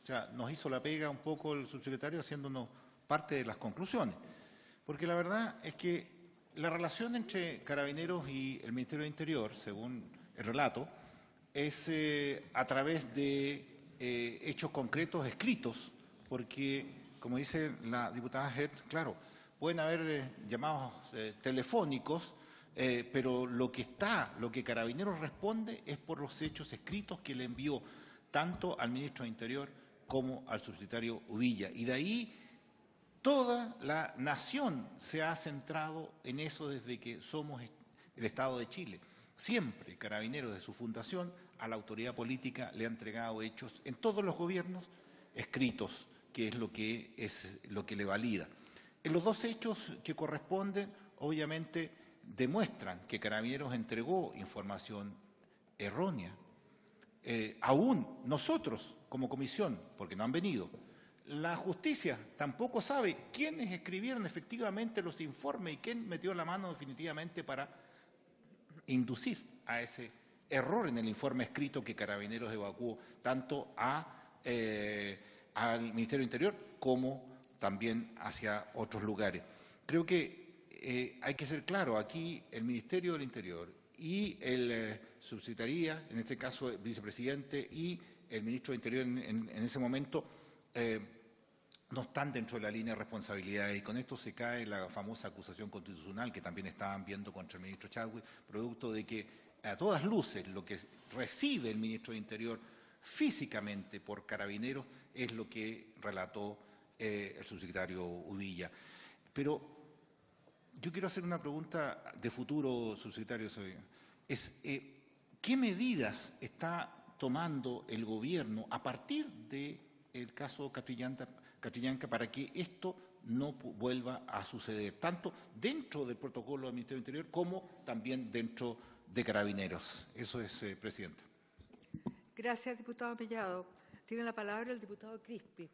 O sea, nos hizo la pega un poco el subsecretario haciéndonos parte de las conclusiones. Porque la verdad es que la relación entre Carabineros y el Ministerio del Interior, según el relato, es a través de hechos concretos escritos, porque, como dice la diputada Hertz, claro, pueden haber llamados telefónicos, pero lo que Carabineros responde es por los hechos escritos que le envió tanto al ministro de Interior como al subsecretario Uvilla. Y de ahí toda la nación se ha centrado en eso desde que somos el Estado de Chile. Siempre Carabineros de su fundación a la autoridad política le ha entregado hechos en todos los gobiernos escritos, que es lo que le valida. En los dos hechos que corresponden, obviamente, demuestran que Carabineros entregó información errónea. Aún nosotros, como comisión, porque no han venido, la justicia tampoco sabe quiénes escribieron efectivamente los informes y quién metió la mano definitivamente para inducir a ese error en el informe escrito que Carabineros evacuó tanto al Ministerio del Interior como también hacia otros lugares. Creo que hay que ser claro, aquí el Ministerio del Interior y el subsecretaría, en este caso el vicepresidente y el ministro del Interior en ese momento, no están dentro de la línea de responsabilidades y con esto se cae la famosa acusación constitucional que también estaban viendo contra el ministro Chadwick, producto de que a todas luces lo que recibe el ministro del Interior físicamente por Carabineros es lo que relató el subsecretario Uvilla. Pero yo quiero hacer una pregunta de futuro, subsecretario. ¿Qué medidas está tomando el gobierno a partir del caso Catrillanca para que esto no vuelva a suceder, tanto dentro del protocolo del Ministerio del Interior como también dentro de Carabineros? Eso es, presidenta. Gracias, diputado Mellado. Tiene la palabra el diputado Crispi.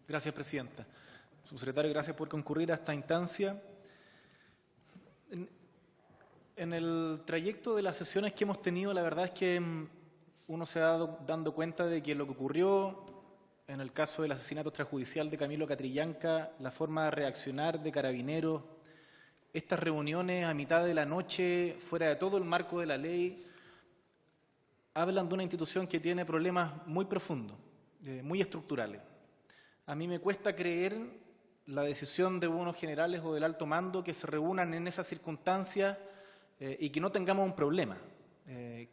Gracias, presidenta. Subsecretario, gracias por concurrir a esta instancia. En el trayecto de las sesiones que hemos tenido, la verdad es que uno se ha dado dando cuenta de que lo que ocurrió en el caso del asesinato extrajudicial de Camilo Catrillanca, la forma de reaccionar de Carabineros, estas reuniones a mitad de la noche, fuera de todo el marco de la ley, hablan de una institución que tiene problemas muy profundos, muy estructurales. A mí me cuesta creer la decisión de unos generales o del alto mando que se reúnan en esas circunstancias y que no tengamos un problema.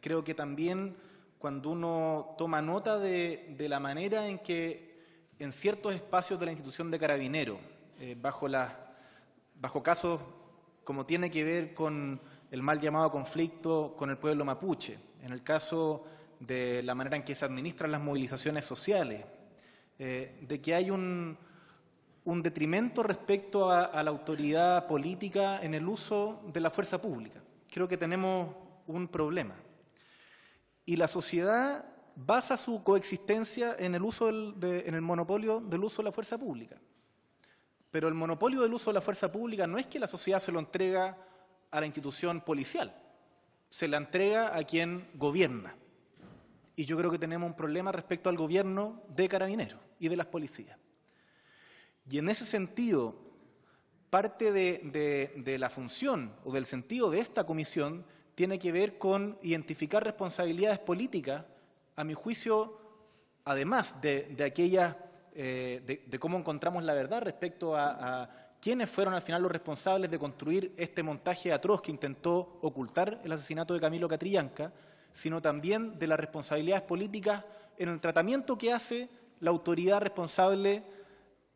Creo que también cuando uno toma nota de la manera en que en ciertos espacios de la institución de Carabineros, bajo casos como tiene que ver con el mal llamado conflicto con el pueblo mapuche, en el caso de la manera en que se administran las movilizaciones sociales, de que hay un detrimento respecto a la autoridad política en el uso de la fuerza pública. Creo que tenemos un problema. Y la sociedad basa su coexistencia en el uso en el monopolio del uso de la fuerza pública. Pero el monopolio del uso de la fuerza pública no es que la sociedad se lo entrega a la institución policial, se la entrega a quien gobierna. Y yo creo que tenemos un problema respecto al gobierno de Carabineros y de las policías. Y en ese sentido, parte de la función o del sentido de esta comisión tiene que ver con identificar responsabilidades políticas, a mi juicio, además de aquellas, de cómo encontramos la verdad respecto a quiénes fueron al final los responsables de construir este montaje atroz que intentó ocultar el asesinato de Camilo Catrillanca, sino también de las responsabilidades políticas en el tratamiento que hace la autoridad responsable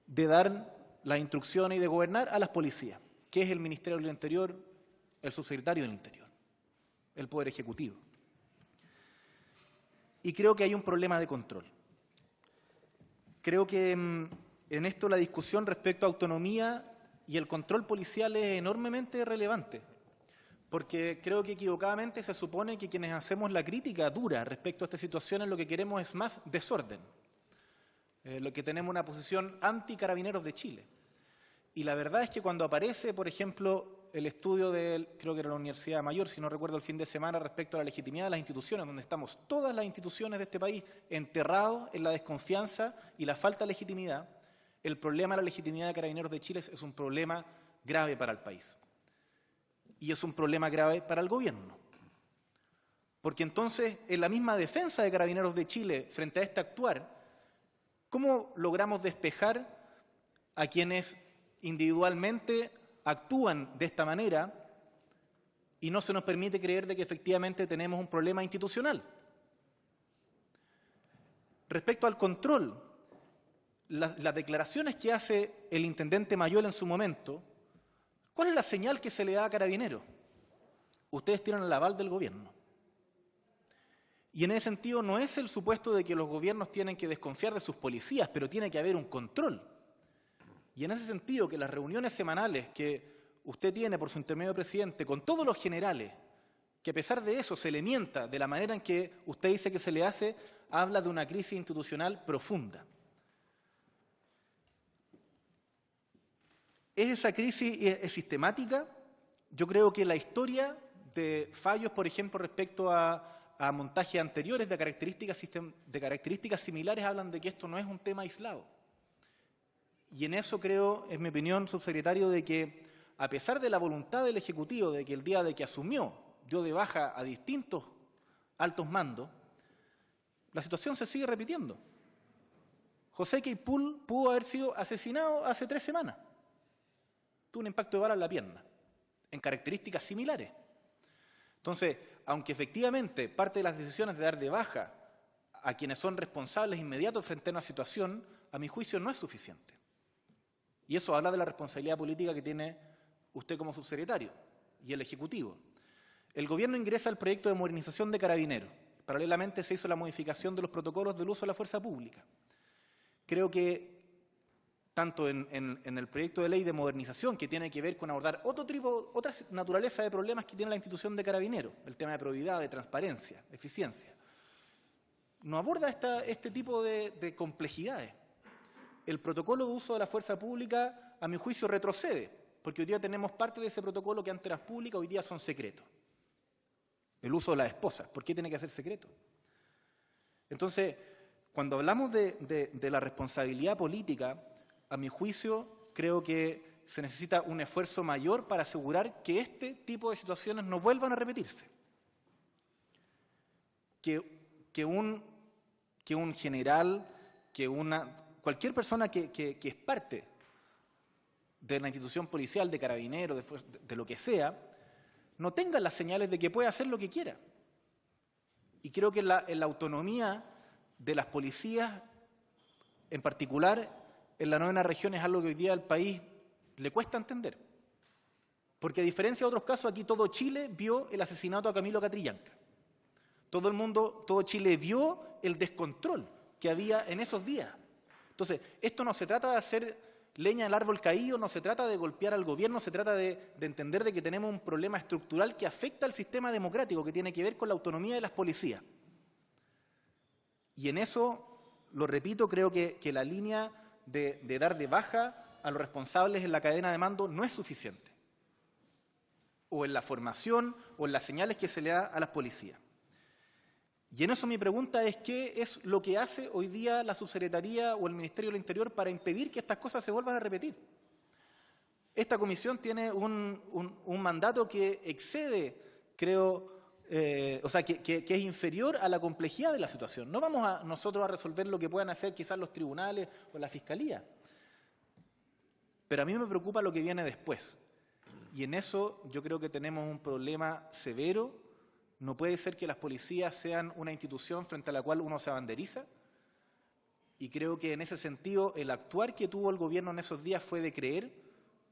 de dar las instrucciones y de gobernar a las policías, que es el Ministerio del Interior, el subsecretario del Interior, el Poder Ejecutivo. Y creo que hay un problema de control. Creo que en esto la discusión respecto a autonomía y el control policial es enormemente relevante, porque creo que equivocadamente se supone que quienes hacemos la crítica dura respecto a esta situación lo que queremos es más desorden, lo que tenemos una posición anti-Carabineros de Chile. Y la verdad es que cuando aparece, por ejemplo, el estudio creo que era la Universidad Mayor, si no recuerdo el fin de semana, respecto a la legitimidad de las instituciones, donde estamos todas las instituciones de este país enterrados en la desconfianza y la falta de legitimidad, el problema de la legitimidad de Carabineros de Chile es un problema grave para el país. Y es un problema grave para el gobierno. Porque entonces, en la misma defensa de Carabineros de Chile frente a este actuar, ¿cómo logramos despejar a quienes individualmente actúan de esta manera y no se nos permite creer de que efectivamente tenemos un problema institucional? Respecto al control, las declaraciones que hace el intendente Mayol en su momento, ¿cuál es la señal que se le da a Carabineros? Ustedes tienen el aval del gobierno. Y en ese sentido no es el supuesto de que los gobiernos tienen que desconfiar de sus policías, pero tiene que haber un control. Y en ese sentido, que las reuniones semanales que usted tiene por su intermedio presidente con todos los generales, que a pesar de eso se le mienta de la manera en que usted dice que se le hace, habla de una crisis institucional profunda. ¿Es esa crisis es sistemática? Yo creo que la historia de fallos, por ejemplo, respecto a montajes anteriores de características similares, hablan de que esto no es un tema aislado. Y en eso creo, es mi opinión, subsecretario, de que a pesar de la voluntad del Ejecutivo, de que el día de que asumió dio de baja a distintos altos mandos, la situación se sigue repitiendo. José Queipool pudo haber sido asesinado hace 3 semanas. Tuvo un impacto de bala en la pierna, en características similares. Entonces, aunque efectivamente parte de las decisiones de dar de baja a quienes son responsables inmediatos frente a una situación, a mi juicio no es suficiente. Y eso habla de la responsabilidad política que tiene usted como subsecretario y el Ejecutivo. El Gobierno ingresa al proyecto de modernización de Carabineros. Paralelamente se hizo la modificación de los protocolos del uso de la fuerza pública. Creo que tanto en el proyecto de ley de modernización, que tiene que ver con abordar otra naturaleza de problemas que tiene la institución de Carabineros, el tema de probidad, de transparencia, de eficiencia, no aborda este tipo de complejidades. El protocolo de uso de la fuerza pública, a mi juicio, retrocede, porque hoy día tenemos parte de ese protocolo que antes eran públicas, hoy día son secretos. El uso de las esposas, ¿por qué tiene que ser secreto? Entonces, cuando hablamos de la responsabilidad política, a mi juicio, creo que se necesita un esfuerzo mayor para asegurar que este tipo de situaciones no vuelvan a repetirse. Que un general, cualquier persona que es parte de la institución policial, de Carabineros, de lo que sea, no tenga las señales de que puede hacer lo que quiera. Y creo que la autonomía de las policías, en particular en la 9ª región, es algo que hoy día al país le cuesta entender. Porque a diferencia de otros casos, aquí todo Chile vio el asesinato a Camilo Catrillanca. Todo Chile vio el descontrol que había en esos días. Entonces, esto no se trata de hacer leña del árbol caído, no se trata de golpear al gobierno, se trata de entender de que tenemos un problema estructural que afecta al sistema democrático, que tiene que ver con la autonomía de las policías. Y en eso, lo repito, creo que la línea de dar de baja a los responsables en la cadena de mando no es suficiente. O en la formación, o en las señales que se le da a las policías. Y en eso mi pregunta es, ¿qué es lo que hace hoy día la Subsecretaría o el Ministerio del Interior para impedir que estas cosas se vuelvan a repetir? Esta comisión tiene un mandato que excede, creo, que es inferior a la complejidad de la situación. No vamos nosotros a resolver lo que puedan hacer quizás los tribunales o la Fiscalía. Pero a mí me preocupa lo que viene después. Y en eso yo creo que tenemos un problema severo. No puede ser que las policías sean una institución frente a la cual uno se abanderiza. Y creo que en ese sentido el actuar que tuvo el gobierno en esos días fue de creer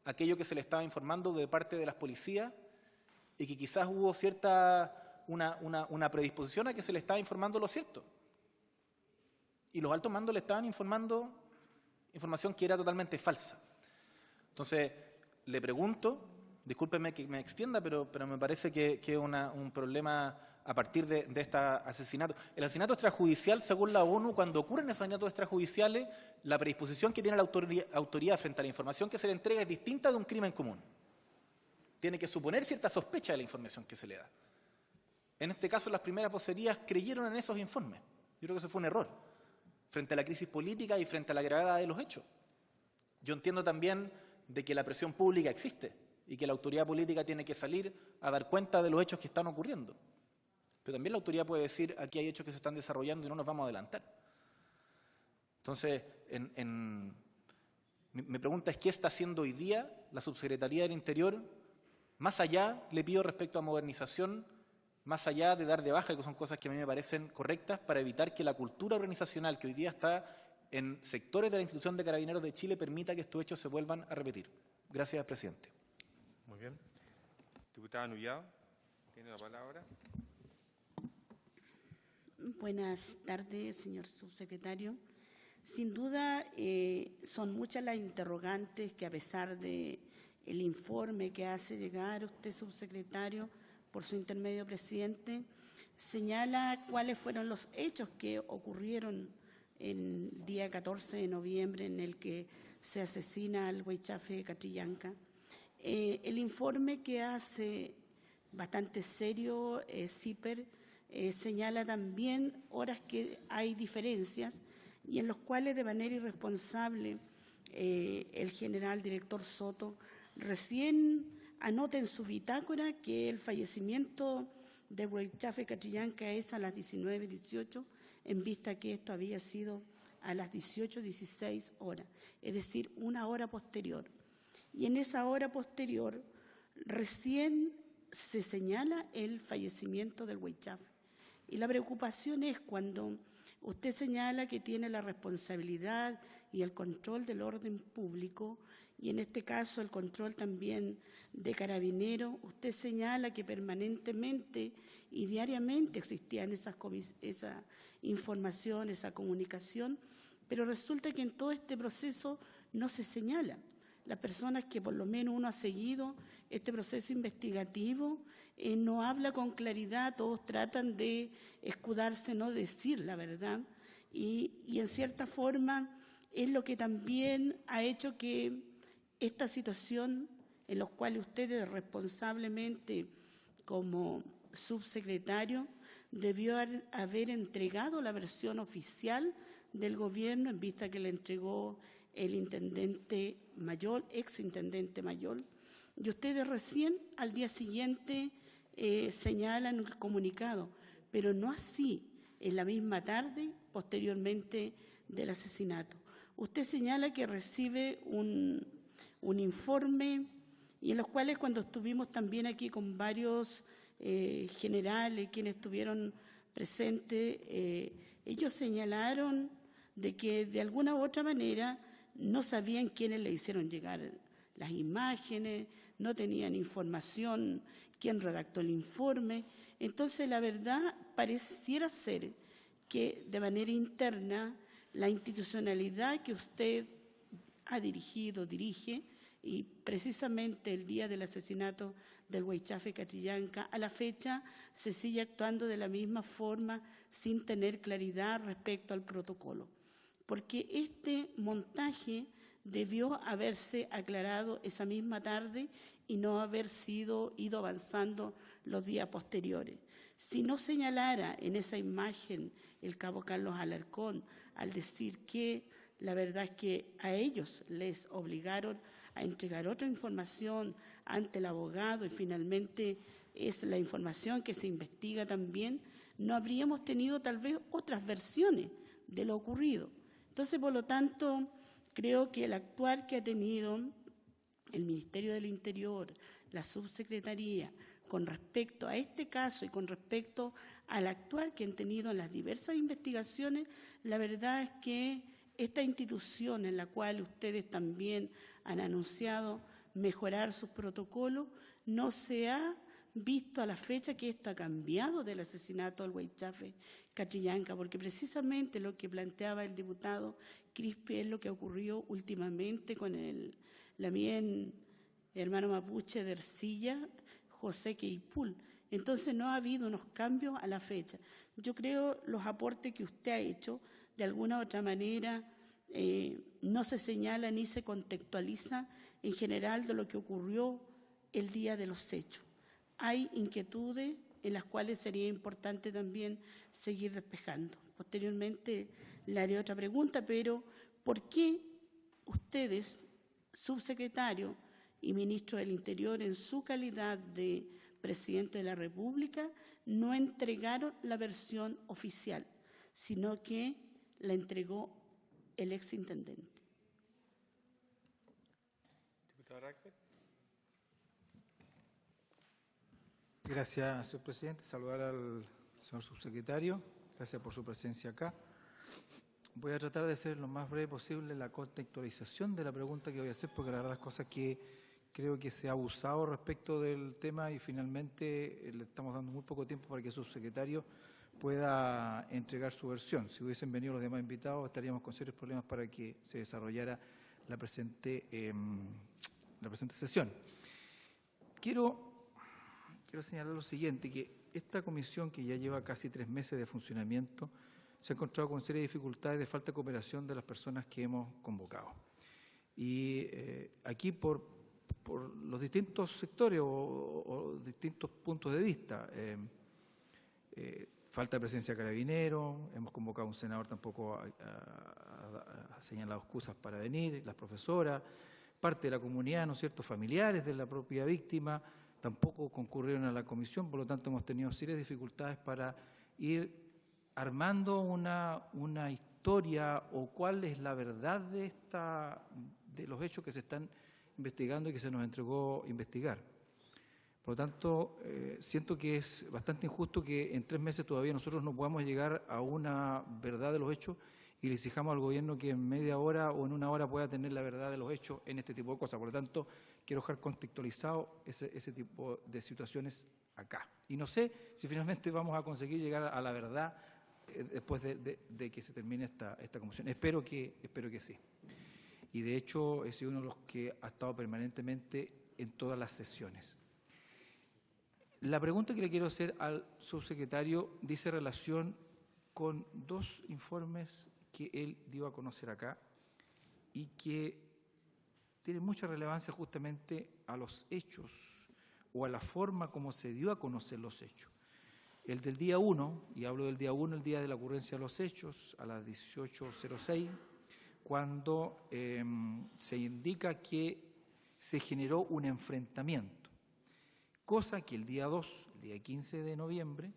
aquello que se le estaba informando de parte de las policías y que quizás hubo una predisposición a que se le estaba informando lo cierto. Y los altos mandos le estaban informando información que era totalmente falsa. Entonces, le pregunto, discúlpeme que me extienda, pero me parece que es un problema a partir de este asesinato. El asesinato extrajudicial, según la ONU, cuando ocurren asesinatos extrajudiciales, la predisposición que tiene la autoridad frente a la información que se le entrega es distinta de un crimen común. Tiene que suponer cierta sospecha de la información que se le da. En este caso, las primeras vocerías creyeron en esos informes. Yo creo que eso fue un error, frente a la crisis política y frente a la gravedad de los hechos. Yo entiendo también de que la presión pública existe y que la autoridad política tiene que salir a dar cuenta de los hechos que están ocurriendo. Pero también la autoridad puede decir, aquí hay hechos que se están desarrollando y no nos vamos a adelantar. Entonces, mi pregunta es, ¿qué está haciendo hoy día la Subsecretaría del Interior? Más allá, le pido respecto a modernización, más allá de dar de baja, que son cosas que a mí me parecen correctas, para evitar que la cultura organizacional que hoy día está en sectores de la institución de Carabineros de Chile permita que estos hechos se vuelvan a repetir. Gracias, presidente. Muy bien. Diputada Nullado, tiene la palabra. Buenas tardes, señor subsecretario. Sin duda, son muchas las interrogantes que, a pesar de el informe que hace llegar usted, subsecretario, por su intermedio, presidente, señala cuáles fueron los hechos que ocurrieron el día 14 de noviembre en el que se asesina al Huaychafe Catrillanca. El informe que hace, bastante serio, CIPER, señala también horas que hay diferencias y en los cuales de manera irresponsable el general director Soto recién anota en su bitácora que el fallecimiento de Huaychafe Catrillanca es a las 19:18, en vista que esto había sido a las 18:16 horas, es decir, una hora posterior. Y en esa hora posterior recién se señala el fallecimiento del Huaychafe. Y la preocupación es cuando usted señala que tiene la responsabilidad y el control del orden público, y en este caso el control también de Carabineros, usted señala que permanentemente y diariamente existían esa información, esa comunicación, pero resulta que en todo este proceso no se señala. Las personas que por lo menos uno ha seguido este proceso investigativo no habla con claridad, todos tratan de escudarse, no decir la verdad, y en cierta forma es lo que también ha hecho que esta situación en la cual ustedes responsablemente como subsecretario debió haber entregado la versión oficial del gobierno en vista que le entregó el intendente mayor, exintendente mayor, y ustedes recién al día siguiente señalan el comunicado, pero no así en la misma tarde posteriormente del asesinato. Usted señala que recibe un informe y en los cuales cuando estuvimos también aquí con varios generales quienes estuvieron presentes, ellos señalaron de que de alguna u otra manera no sabían quiénes le hicieron llegar las imágenes, no tenían información quién redactó el informe. Entonces, la verdad pareciera ser que de manera interna la institucionalidad que usted ha dirige, y precisamente el día del asesinato del Huaychafe Catrillanca, a la fecha se sigue actuando de la misma forma sin tener claridad respecto al protocolo. Porque este montaje debió haberse aclarado esa misma tarde y no haber ido avanzando los días posteriores. Si no señalara en esa imagen el cabo Carlos Alarcón al decir que la verdad es que a ellos les obligaron a entregar otra información ante el abogado y finalmente es la información que se investiga también, no habríamos tenido tal vez otras versiones de lo ocurrido. Entonces, por lo tanto, creo que el actuar que ha tenido el Ministerio del Interior, la Subsecretaría, con respecto a este caso y con respecto al actuar que han tenido en las diversas investigaciones, la verdad es que esta institución en la cual ustedes también han anunciado mejorar sus protocolos, no se ha visto a la fecha que esto ha cambiado del asesinato al Huaychafe Catrillanca, porque precisamente lo que planteaba el diputado Crispi es lo que ocurrió últimamente con el también hermano mapuche de Ercilla, José Queipul, Entonces no ha habido unos cambios a la fecha. Yo creo los aportes que usted ha hecho, de alguna u otra manera, no se señala ni se contextualiza en general de lo que ocurrió el día de los hechos. Hay inquietudes en las cuales sería importante también seguir despejando. Posteriormente le haré otra pregunta, pero ¿por qué ustedes, subsecretario y ministro del Interior, en su calidad de presidente de la República, no entregaron la versión oficial, sino que la entregó el exintendente? Diputado Rackford. Gracias, señor presidente. Saludar al señor subsecretario. Gracias por su presencia acá. Voy a tratar de ser lo más breve posible la contextualización de la pregunta que voy a hacer, porque la verdad las cosas que creo que se ha abusado respecto del tema y finalmente le estamos dando muy poco tiempo para que el subsecretario pueda entregar su versión. Si hubiesen venido los demás invitados, estaríamos con serios problemas para que se desarrollara la presente sesión. Quiero señalar lo siguiente, que esta comisión, que ya lleva casi 3 meses de funcionamiento, se ha encontrado con serias dificultades de falta de cooperación de las personas que hemos convocado. Y aquí por los distintos sectores o distintos puntos de vista, falta de presencia de carabineros, hemos convocado a un senador, tampoco ha señalado excusas para venir, las profesoras, parte de la comunidad, ¿no es cierto?, familiares de la propia víctima, tampoco concurrieron a la comisión, por lo tanto hemos tenido serias dificultades para ir armando una historia o cuál es la verdad de los hechos que se están investigando y que se nos entregó investigar. Por lo tanto, siento que es bastante injusto que en 3 meses todavía nosotros no podamos llegar a una verdad de los hechos y le exijamos al gobierno que en media hora o en 1 hora pueda tener la verdad de los hechos en este tipo de cosas. Por lo tanto, quiero dejar contextualizado ese tipo de situaciones acá. Y no sé si finalmente vamos a conseguir llegar a la verdad después de que se termine esta comisión. Espero que sí. Y de hecho he sido uno de los que ha estado permanentemente en todas las sesiones. La pregunta que le quiero hacer al subsecretario dice relación con 2 informes que él dio a conocer acá y que tienen mucha relevancia justamente a los hechos o a la forma como se dio a conocer los hechos. El del día 1, y hablo del día 1, el día de la ocurrencia de los hechos, a las 18:06, cuando se indica que se generó un enfrentamiento, cosa que el día 2, el día 15 de noviembre,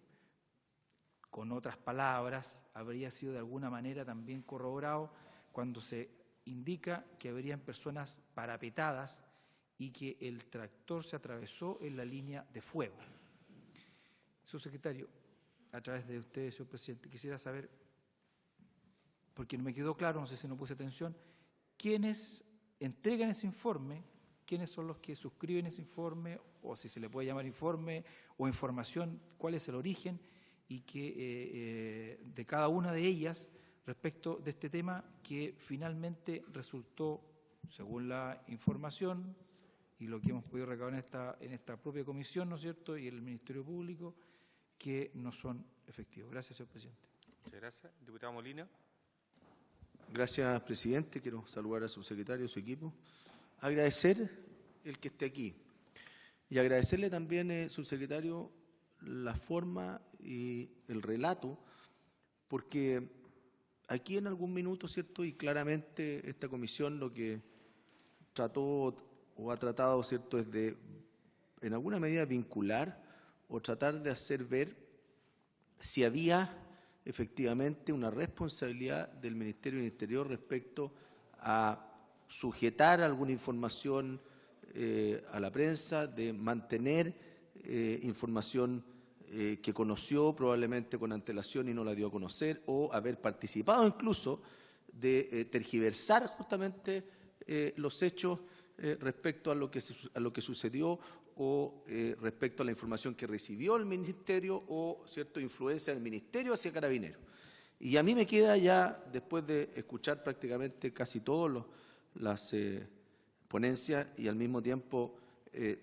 con otras palabras, habría sido de alguna manera también corroborado cuando se indica que habrían personas parapetadas y que el tractor se atravesó en la línea de fuego. Subsecretario, a través de usted, señor presidente, quisiera saber, porque no me quedó claro, no sé si no puse atención, quiénes entregan ese informe, quiénes son los que suscriben ese informe, o si se le puede llamar informe o información, cuál es el origen, y que de cada una de ellas respecto de este tema que finalmente resultó, según la información y lo que hemos podido recabar en esta propia comisión, ¿no es cierto?, y el Ministerio Público, que no son efectivos. Gracias, señor presidente. Muchas gracias. Diputado Molina. Gracias, presidente. Quiero saludar al subsecretario y a su equipo. Agradecer el que esté aquí y agradecerle también, subsecretario, la forma y el relato, porque aquí en algún minuto, ¿cierto?, y claramente esta comisión lo que trató o ha tratado, ¿cierto?, es de, en alguna medida, vincular o tratar de hacer ver si había efectivamente una responsabilidad del Ministerio del Interior respecto a sujetar alguna información a la prensa, de mantener información que conoció probablemente con antelación y no la dio a conocer, o haber participado incluso de tergiversar justamente los hechos respecto a lo que sucedió o respecto a la información que recibió el Ministerio o cierta influencia del Ministerio hacia Carabineros. Y a mí me queda ya, después de escuchar prácticamente casi todas las ponencias y al mismo tiempo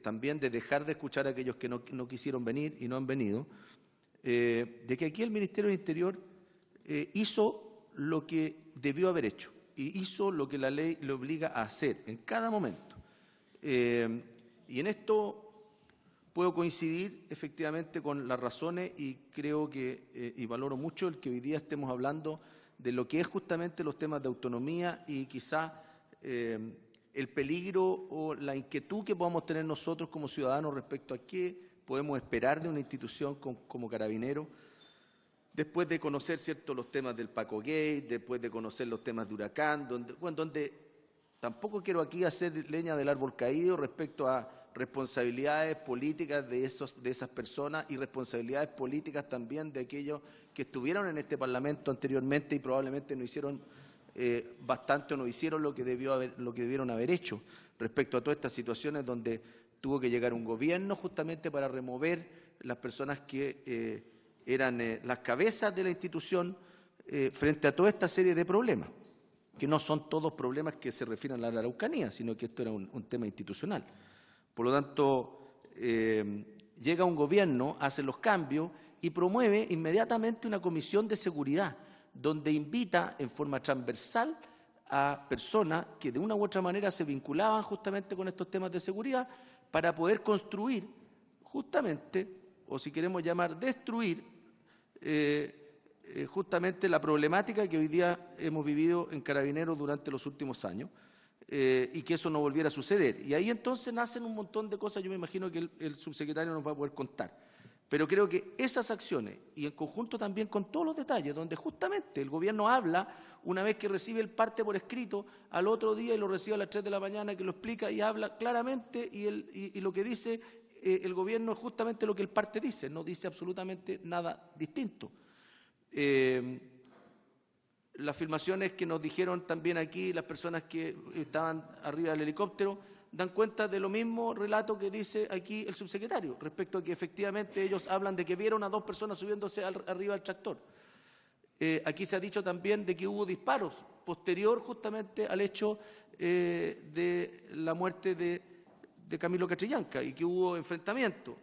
también de dejar de escuchar a aquellos que no quisieron venir y no han venido, de que aquí el Ministerio del Interior hizo lo que debió haber hecho y hizo lo que la ley le obliga a hacer en cada momento. Y en esto puedo coincidir efectivamente con las razones y creo que, y valoro mucho el que hoy día estemos hablando de lo que es justamente los temas de autonomía y quizá el peligro o la inquietud que podamos tener nosotros como ciudadanos respecto a qué podemos esperar de una institución como Carabineros, después de conocer, ¿cierto?, los temas del Paco Gate, después de conocer los temas de Huracán, donde tampoco quiero aquí hacer leña del árbol caído respecto a responsabilidades políticas de esas personas y responsabilidades políticas también de aquellos que estuvieron en este Parlamento anteriormente y probablemente no hicieron bastante o no hicieron lo que debieron haber hecho respecto a todas estas situaciones donde tuvo que llegar un gobierno justamente para remover las personas que eran las cabezas de la institución frente a toda esta serie de problemas, que no son todos problemas que se refieren a la Araucanía, sino que esto era un tema institucional. Por lo tanto, llega un gobierno, hace los cambios y promueve inmediatamente una comisión de seguridad, donde invita en forma transversal a personas que de una u otra manera se vinculaban justamente con estos temas de seguridad para poder construir justamente, o si queremos llamar destruir, justamente la problemática que hoy día hemos vivido en Carabineros durante los últimos años. Y que eso no volviera a suceder. Y ahí entonces nacen un montón de cosas, yo me imagino que el subsecretario nos va a poder contar. Pero creo que esas acciones, y en conjunto también con todos los detalles, donde justamente el gobierno habla, una vez que recibe el parte por escrito, al otro día y lo recibe a las 3 de la mañana, que lo explica y habla claramente, y lo que dice el gobierno es justamente lo que el parte dice, no dice absolutamente nada distinto. Las afirmaciones que nos dijeron también aquí las personas que estaban arriba del helicóptero dan cuenta de lo mismo relato que dice aquí el subsecretario, respecto a que efectivamente ellos hablan de que vieron a 2 personas subiéndose arriba del tractor. Aquí se ha dicho también de que hubo disparos posterior justamente al hecho de la muerte de Camilo Catrillanca y que hubo enfrentamiento.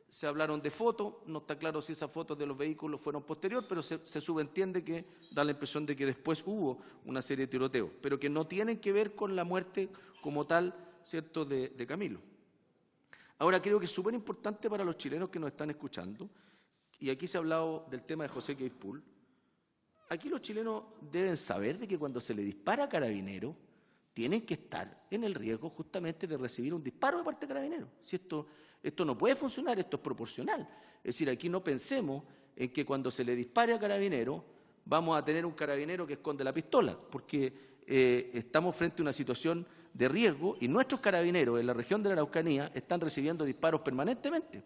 Se hablaron de fotos, no está claro si esas fotos de los vehículos fueron posterior, pero se subentiende que da la impresión de que después hubo una serie de tiroteos, pero que no tienen que ver con la muerte como tal, ¿cierto?, de Camilo. Ahora, creo que es súper importante para los chilenos que nos están escuchando, y aquí se ha hablado del tema de José Queipool, aquí los chilenos deben saber de que cuando se le dispara a Carabineros, tienen que estar en el riesgo justamente de recibir un disparo de parte de Carabineros. Si esto no puede funcionar, esto es proporcional. Es decir, aquí no pensemos en que cuando se le dispare a Carabineros vamos a tener un carabinero que esconde la pistola, porque estamos frente a una situación de riesgo y nuestros carabineros en la región de la Araucanía están recibiendo disparos permanentemente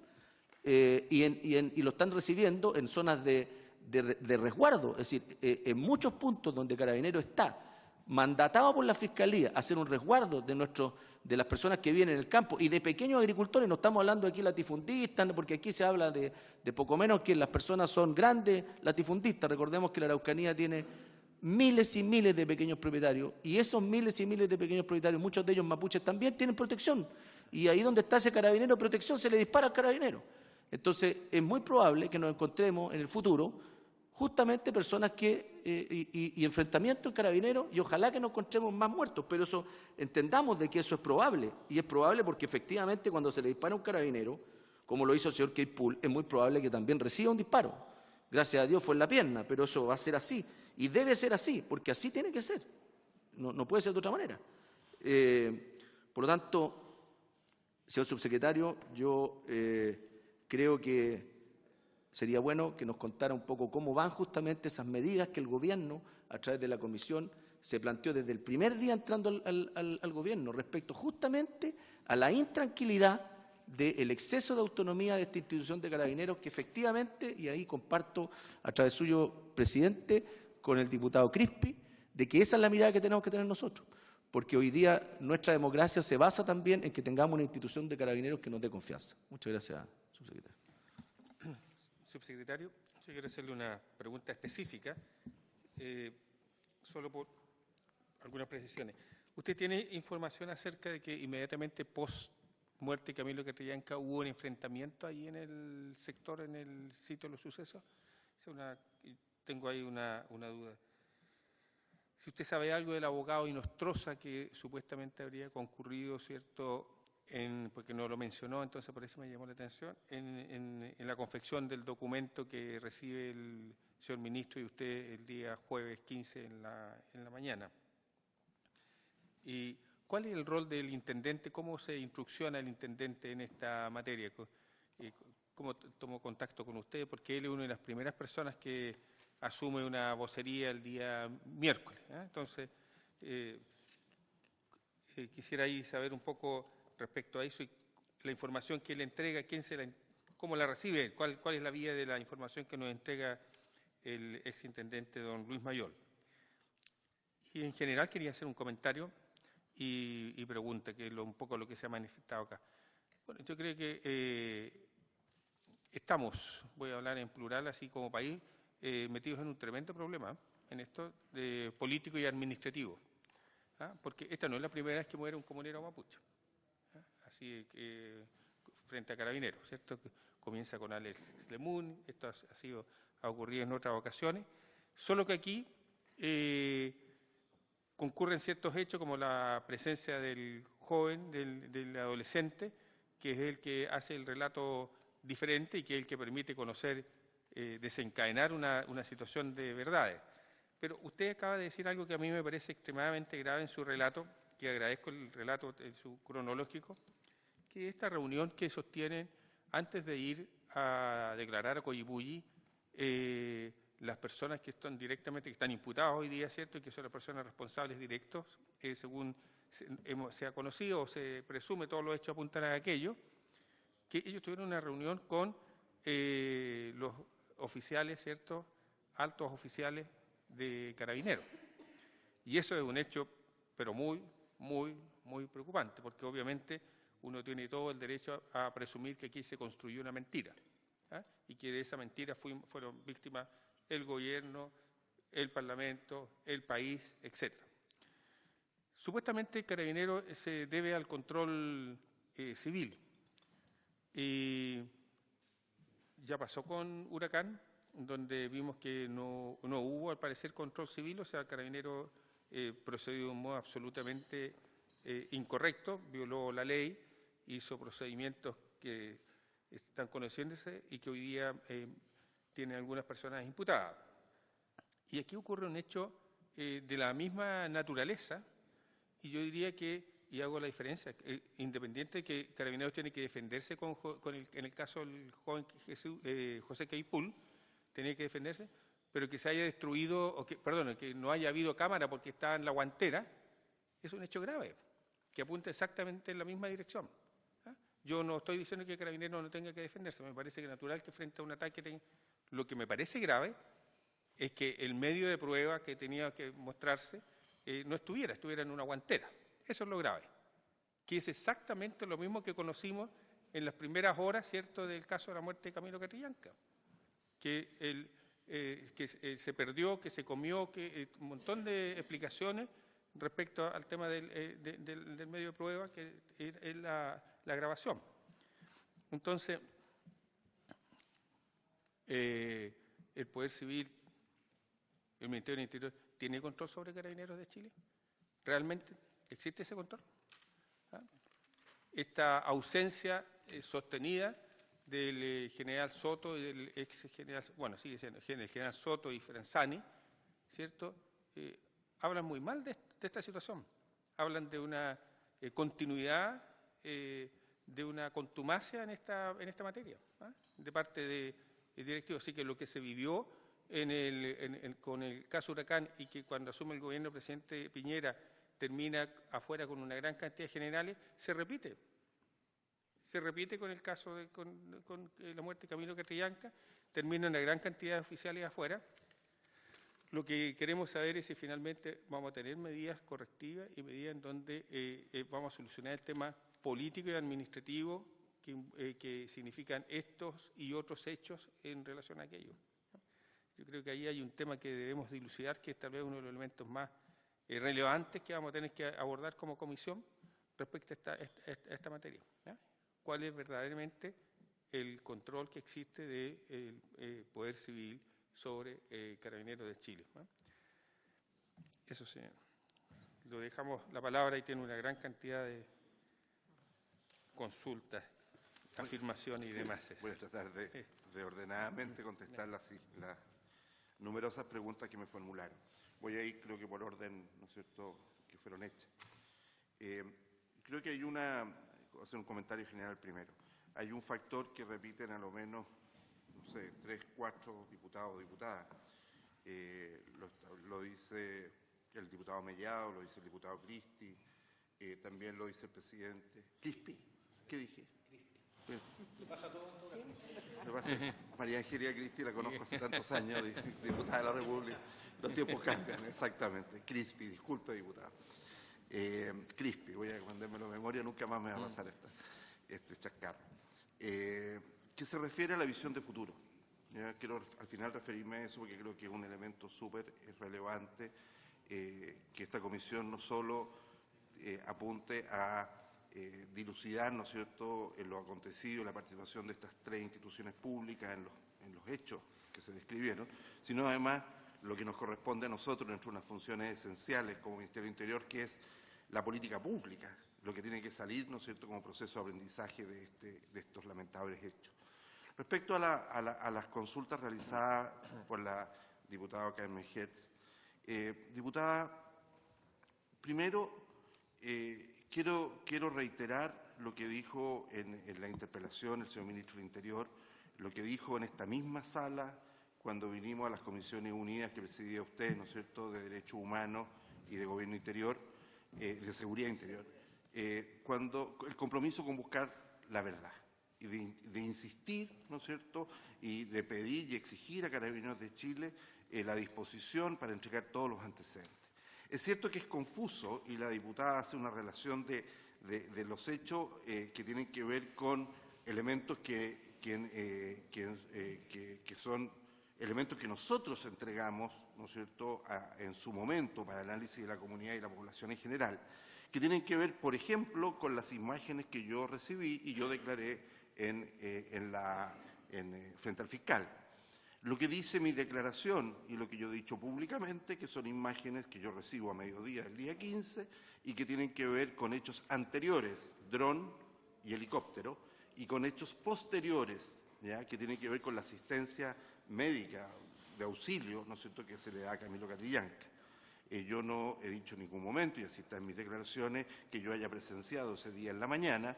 y lo están recibiendo en zonas de resguardo. Es decir, en muchos puntos donde Carabineros está mandatado por la Fiscalía a hacer un resguardo de las personas que viven en el campo y de pequeños agricultores, no estamos hablando aquí de latifundistas, porque aquí se habla de poco menos que las personas son grandes latifundistas. Recordemos que la Araucanía tiene miles y miles de pequeños propietarios y esos miles y miles de pequeños propietarios, muchos de ellos mapuches también, tienen protección y ahí donde está ese carabinero de protección se le dispara al carabinero. Entonces es muy probable que nos encontremos en el futuro justamente personas y enfrentamientos en Carabineros, y ojalá que no encontremos más muertos, pero eso entendamos de que eso es probable, y es probable porque efectivamente cuando se le dispara a un carabinero, como lo hizo el señor Queipool, es muy probable que también reciba un disparo. Gracias a Dios fue en la pierna, pero eso va a ser así, y debe ser así, porque así tiene que ser, no puede ser de otra manera. Por lo tanto, señor subsecretario, yo creo que sería bueno que nos contara un poco cómo van justamente esas medidas que el gobierno, a través de la comisión, se planteó desde el primer día entrando al gobierno respecto justamente a la intranquilidad del exceso de autonomía de esta institución de Carabineros que efectivamente, y ahí comparto a través suyo, presidente, con el diputado Crispi, de que esa es la mirada que tenemos que tener nosotros. Porque hoy día nuestra democracia se basa también en que tengamos una institución de Carabineros que nos dé confianza. Muchas gracias, subsecretario. Subsecretario, yo quiero hacerle una pregunta específica, solo por algunas precisiones. ¿Usted tiene información acerca de que inmediatamente post muerte de Camilo Catrillanca hubo un enfrentamiento ahí en el sector, en el sitio de los sucesos. Tengo ahí una duda. Si usted sabe algo del abogado Inostroza que supuestamente habría concurrido, ¿cierto?, porque no lo mencionó, entonces por eso me llamó la atención, en la confección del documento que recibe el señor ministro y usted el día jueves 15 en la mañana. ¿Y cuál es el rol del intendente? ¿Cómo se instrucciona el intendente en esta materia? ¿Cómo tomó contacto con usted? Porque él es una de las primeras personas que asume una vocería el día miércoles, ¿eh? Entonces, quisiera ahí saber un poco respecto a eso y la información que él entrega, cómo la recibe, cuál es la vía de la información que nos entrega el exintendente don Luis Mayol. Y en general quería hacer un comentario y pregunta, que es un poco lo que se ha manifestado acá. Bueno, yo creo que estamos, voy a hablar en plural, así como país, metidos en un tremendo problema en esto de político y administrativo, ¿ah? Porque esta no es la primera vez que muere un comunero mapuche, ¿ah? Así que frente a Carabineros, ¿cierto? Comienza con Alex Lemun, esto ha ocurrido en otras ocasiones, solo que aquí concurren ciertos hechos como la presencia del joven, del adolescente, que es el que hace el relato diferente y que es el que permite conocer, desencadenar una situación de verdades. Pero usted acaba de decir algo que a mí me parece extremadamente grave en su relato, que agradezco el relato en su cronológico, que esta reunión que sostienen antes de ir a declarar a Coyipulli, las personas que están directamente, que están imputadas hoy día, ¿cierto?, y que son las personas responsables directos, según se ha conocido o se presume, todos los hechos apuntan a aquello, que ellos tuvieron una reunión con los oficiales, ¿cierto?, altos oficiales de Carabineros. Y eso es un hecho, pero muy, muy, muy preocupante, porque obviamente uno tiene todo el derecho a presumir que aquí se construyó una mentira, ¿ah? Y que de esa mentira fueron víctimas el gobierno, el Parlamento, el país, etc. Supuestamente Carabineros se debe al control civil. Y ya pasó con Huracán, donde vimos que no hubo, al parecer, control civil, o sea, Carabineros procedió de un modo absolutamente incorrecto, violó la ley, hizo procedimientos que están conociéndose y que hoy día tienen algunas personas imputadas. Y aquí ocurre un hecho de la misma naturaleza, y yo diría que, y hago la diferencia, independiente de que Carabineros tiene que defenderse en el caso del joven José Queipul, tenía que defenderse, pero que se haya destruido, que no haya habido cámara porque está en la guantera, es un hecho grave, que apunta exactamente en la misma dirección. ¿Ah? Yo no estoy diciendo que Carabineros no tenga que defenderse, me parece que natural que frente a un ataque lo que me parece grave es que el medio de prueba que tenía que mostrarse no estuviera en una guantera. Eso es lo grave, que es exactamente lo mismo que conocimos en las primeras horas, ¿cierto?, del caso de la muerte de Camilo Catrillanca, que se perdió, que se comió, un montón de explicaciones respecto al tema del medio de prueba, que es la grabación. Entonces, el Poder Civil, el Ministerio del Interior, ¿tiene control sobre Carabineros de Chile? ¿Realmente existe ese control? ¿Ah? Esta ausencia sostenida del general Soto y del ex general, bueno, sigue siendo el general Soto y Franzani, ¿cierto? Hablan muy mal de esta situación. Hablan de una continuidad, de una contumacia en esta materia, ¿ah? De parte de directivos. Así que lo que se vivió con el caso Huracán y que cuando asume el gobierno del presidente Piñera termina afuera con una gran cantidad de generales, se repite. Se repite con el caso con la muerte de Camilo Catrillanca, termina una gran cantidad de oficiales afuera. Lo que queremos saber es si finalmente vamos a tener medidas correctivas y medidas en donde vamos a solucionar el tema político y administrativo que significan estos y otros hechos en relación a aquello. Yo creo que ahí hay un tema que debemos dilucidar, que es tal vez uno de los elementos más relevantes que vamos a tener que abordar como comisión respecto a esta materia, ¿ya? cuál es verdaderamente el control que existe del Poder Civil sobre Carabineros de Chile, ¿no? Eso sí, lo dejamos la palabra y tiene una gran cantidad de consultas, afirmaciones y demás. Voy a tratar de ordenadamente contestar las numerosas preguntas que me formularon. Voy a ir, creo que por orden, ¿no es cierto?, que fueron hechas. Creo que hay voy a hacer un comentario general primero. Hay un factor que repiten a lo menos, no sé, 3, 4 diputados o diputadas. Lo dice el diputado Mellado, lo dice el diputado Cristi, también lo dice el presidente. ¿Cristi? ¿Qué dije? ¿Le pasa todo? María Angelia Cristi la conozco hace tantos años, diputada de la República. Los tiempos cambian, exactamente. Crispi, disculpe, diputado. Crispi, voy a mandármelo de memoria, nunca más me va a pasar este chascarro. Que se refiere a la visión de futuro. ¿Ya? Quiero al final referirme a eso porque creo que es un elemento súper relevante que esta comisión no solo apunte a dilucidar, ¿no es cierto?, en lo acontecido, la participación de estas 3 instituciones públicas en los hechos que se describieron, sino además lo que nos corresponde a nosotros, entre unas funciones esenciales como Ministerio del Interior, que es la política pública, lo que tiene que salir, ¿no es cierto?, como proceso de aprendizaje de estos lamentables hechos. Respecto a las consultas realizadas por la diputada Carmen Hertz, diputada, primero quiero reiterar lo que dijo en la interpelación el señor Ministro del Interior, lo que dijo en esta misma sala cuando vinimos a las Comisiones Unidas que presidía usted, ¿no es cierto?, de Derechos Humanos y de Gobierno Interior, de Seguridad Interior, cuando el compromiso con buscar la verdad y de insistir, ¿no es cierto?, y de pedir y exigir a Carabineros de Chile la disposición para entregar todos los antecedentes. Es cierto que es confuso y la diputada hace una relación de los hechos que tienen que ver con elementos que son elementos que nosotros entregamos, ¿no es cierto?, en su momento para el análisis de la comunidad y la población en general, que tienen que ver, por ejemplo, con las imágenes que yo recibí y yo declaré frente al fiscal. Lo que dice mi declaración y lo que yo he dicho públicamente, que son imágenes que yo recibo a mediodía del día 15 y que tienen que ver con hechos anteriores, dron y helicóptero, y con hechos posteriores, ¿ya?, que tienen que ver con la asistencia médica de auxilio, ¿no es cierto?, que se le da a Camilo Catrillanca. Yo no he dicho en ningún momento, y así está en mis declaraciones, que yo haya presenciado ese día en la mañana,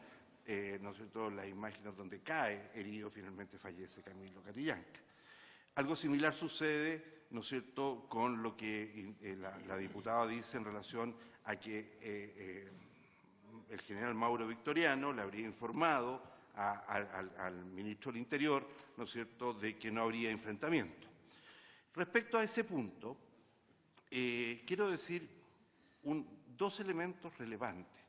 ¿no es cierto?, las imágenes donde cae herido, finalmente fallece Camilo Catrillanca. Algo similar sucede, ¿no es cierto?, con lo que la diputada dice en relación a que el general Mauro Victoriano le habría informado al ministro del Interior, ¿no es cierto?, de que no habría enfrentamiento. Respecto a ese punto, quiero decir dos elementos relevantes.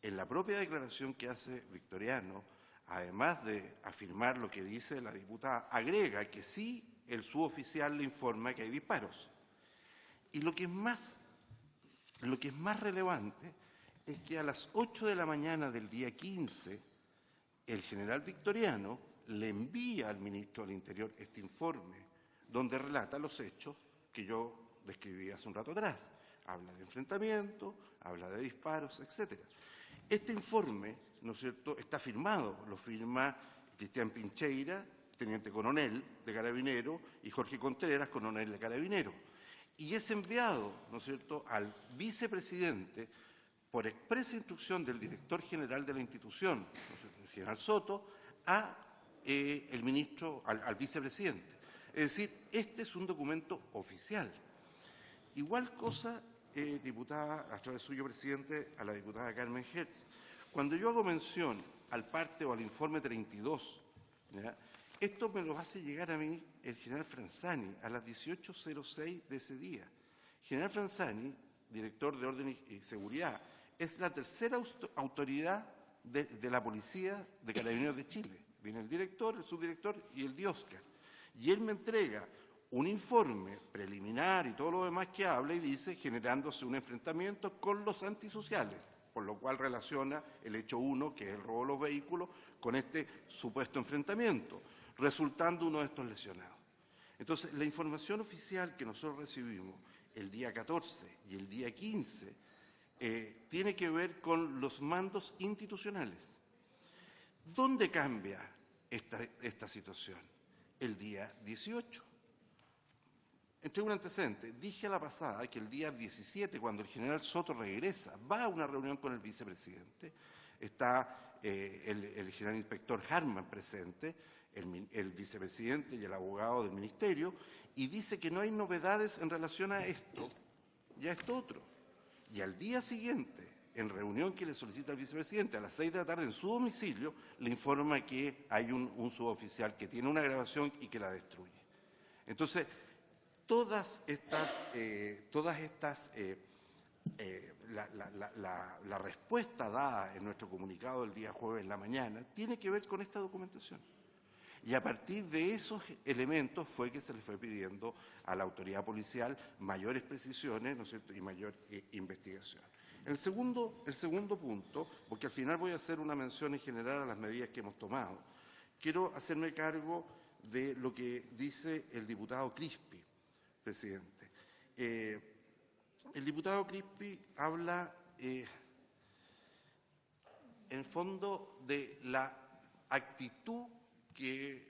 En la propia declaración que hace Victoriano, además de afirmar lo que dice la diputada, agrega que sí, el suboficial le informa que hay disparos. Y lo que es más relevante es que a las 8 de la mañana del día 15, el general Victoriano le envía al ministro del Interior este informe, donde relata los hechos que yo describí hace un rato atrás. Habla de enfrentamiento, habla de disparos, etc. Este informe, ¿no es cierto?, está firmado, lo firma Cristian Pincheira, teniente coronel de Carabineros, y Jorge Contreras, coronel de Carabineros. Y es enviado, ¿no es cierto?, al vicepresidente por expresa instrucción del director general de la institución, ¿no es cierto?, el general Soto, al vicepresidente. Es decir, este es un documento oficial. Igual cosa, diputada, a través suyo, presidente, a la diputada Carmen Hertz. Cuando yo hago mención al parte o al informe 32, ¿ya?, esto me lo hace llegar a mí el general Franzani a las 18:06 de ese día. General Franzani, director de Orden y Seguridad, es la tercera autoridad de la Policía de Carabineros de Chile. Viene el director, el subdirector y el Dioscar. Y él me entrega un informe preliminar y todo lo demás que habla y dice generándose un enfrentamiento con los antisociales, por lo cual relaciona el hecho 1, que es el robo de los vehículos, con este supuesto enfrentamiento, resultando uno de estos lesionados. Entonces, la información oficial que nosotros recibimos el día 14 y el día 15 tiene que ver con los mandos institucionales. ¿Dónde cambia esta situación? El día 18. Entre un antecedente, dije a la pasada que el día 17, cuando el general Soto regresa, va a una reunión con el vicepresidente, está el general inspector Harman presente, el vicepresidente y el abogado del ministerio, y dice que no hay novedades en relación a esto y a esto otro. Y al día siguiente, en reunión que le solicita el vicepresidente a las 6 de la tarde en su domicilio, le informa que hay un suboficial que tiene una grabación y que la destruye. Entonces, la respuesta dada en nuestro comunicado del día jueves en la mañana tiene que ver con esta documentación. Y a partir de esos elementos fue que se le fue pidiendo a la autoridad policial mayores precisiones, ¿no es cierto?, y mayor investigación. El segundo punto, porque al final voy a hacer una mención en general a las medidas que hemos tomado, quiero hacerme cargo de lo que dice el diputado Crispi, presidente. El diputado Crispi habla, en fondo, de la actitud que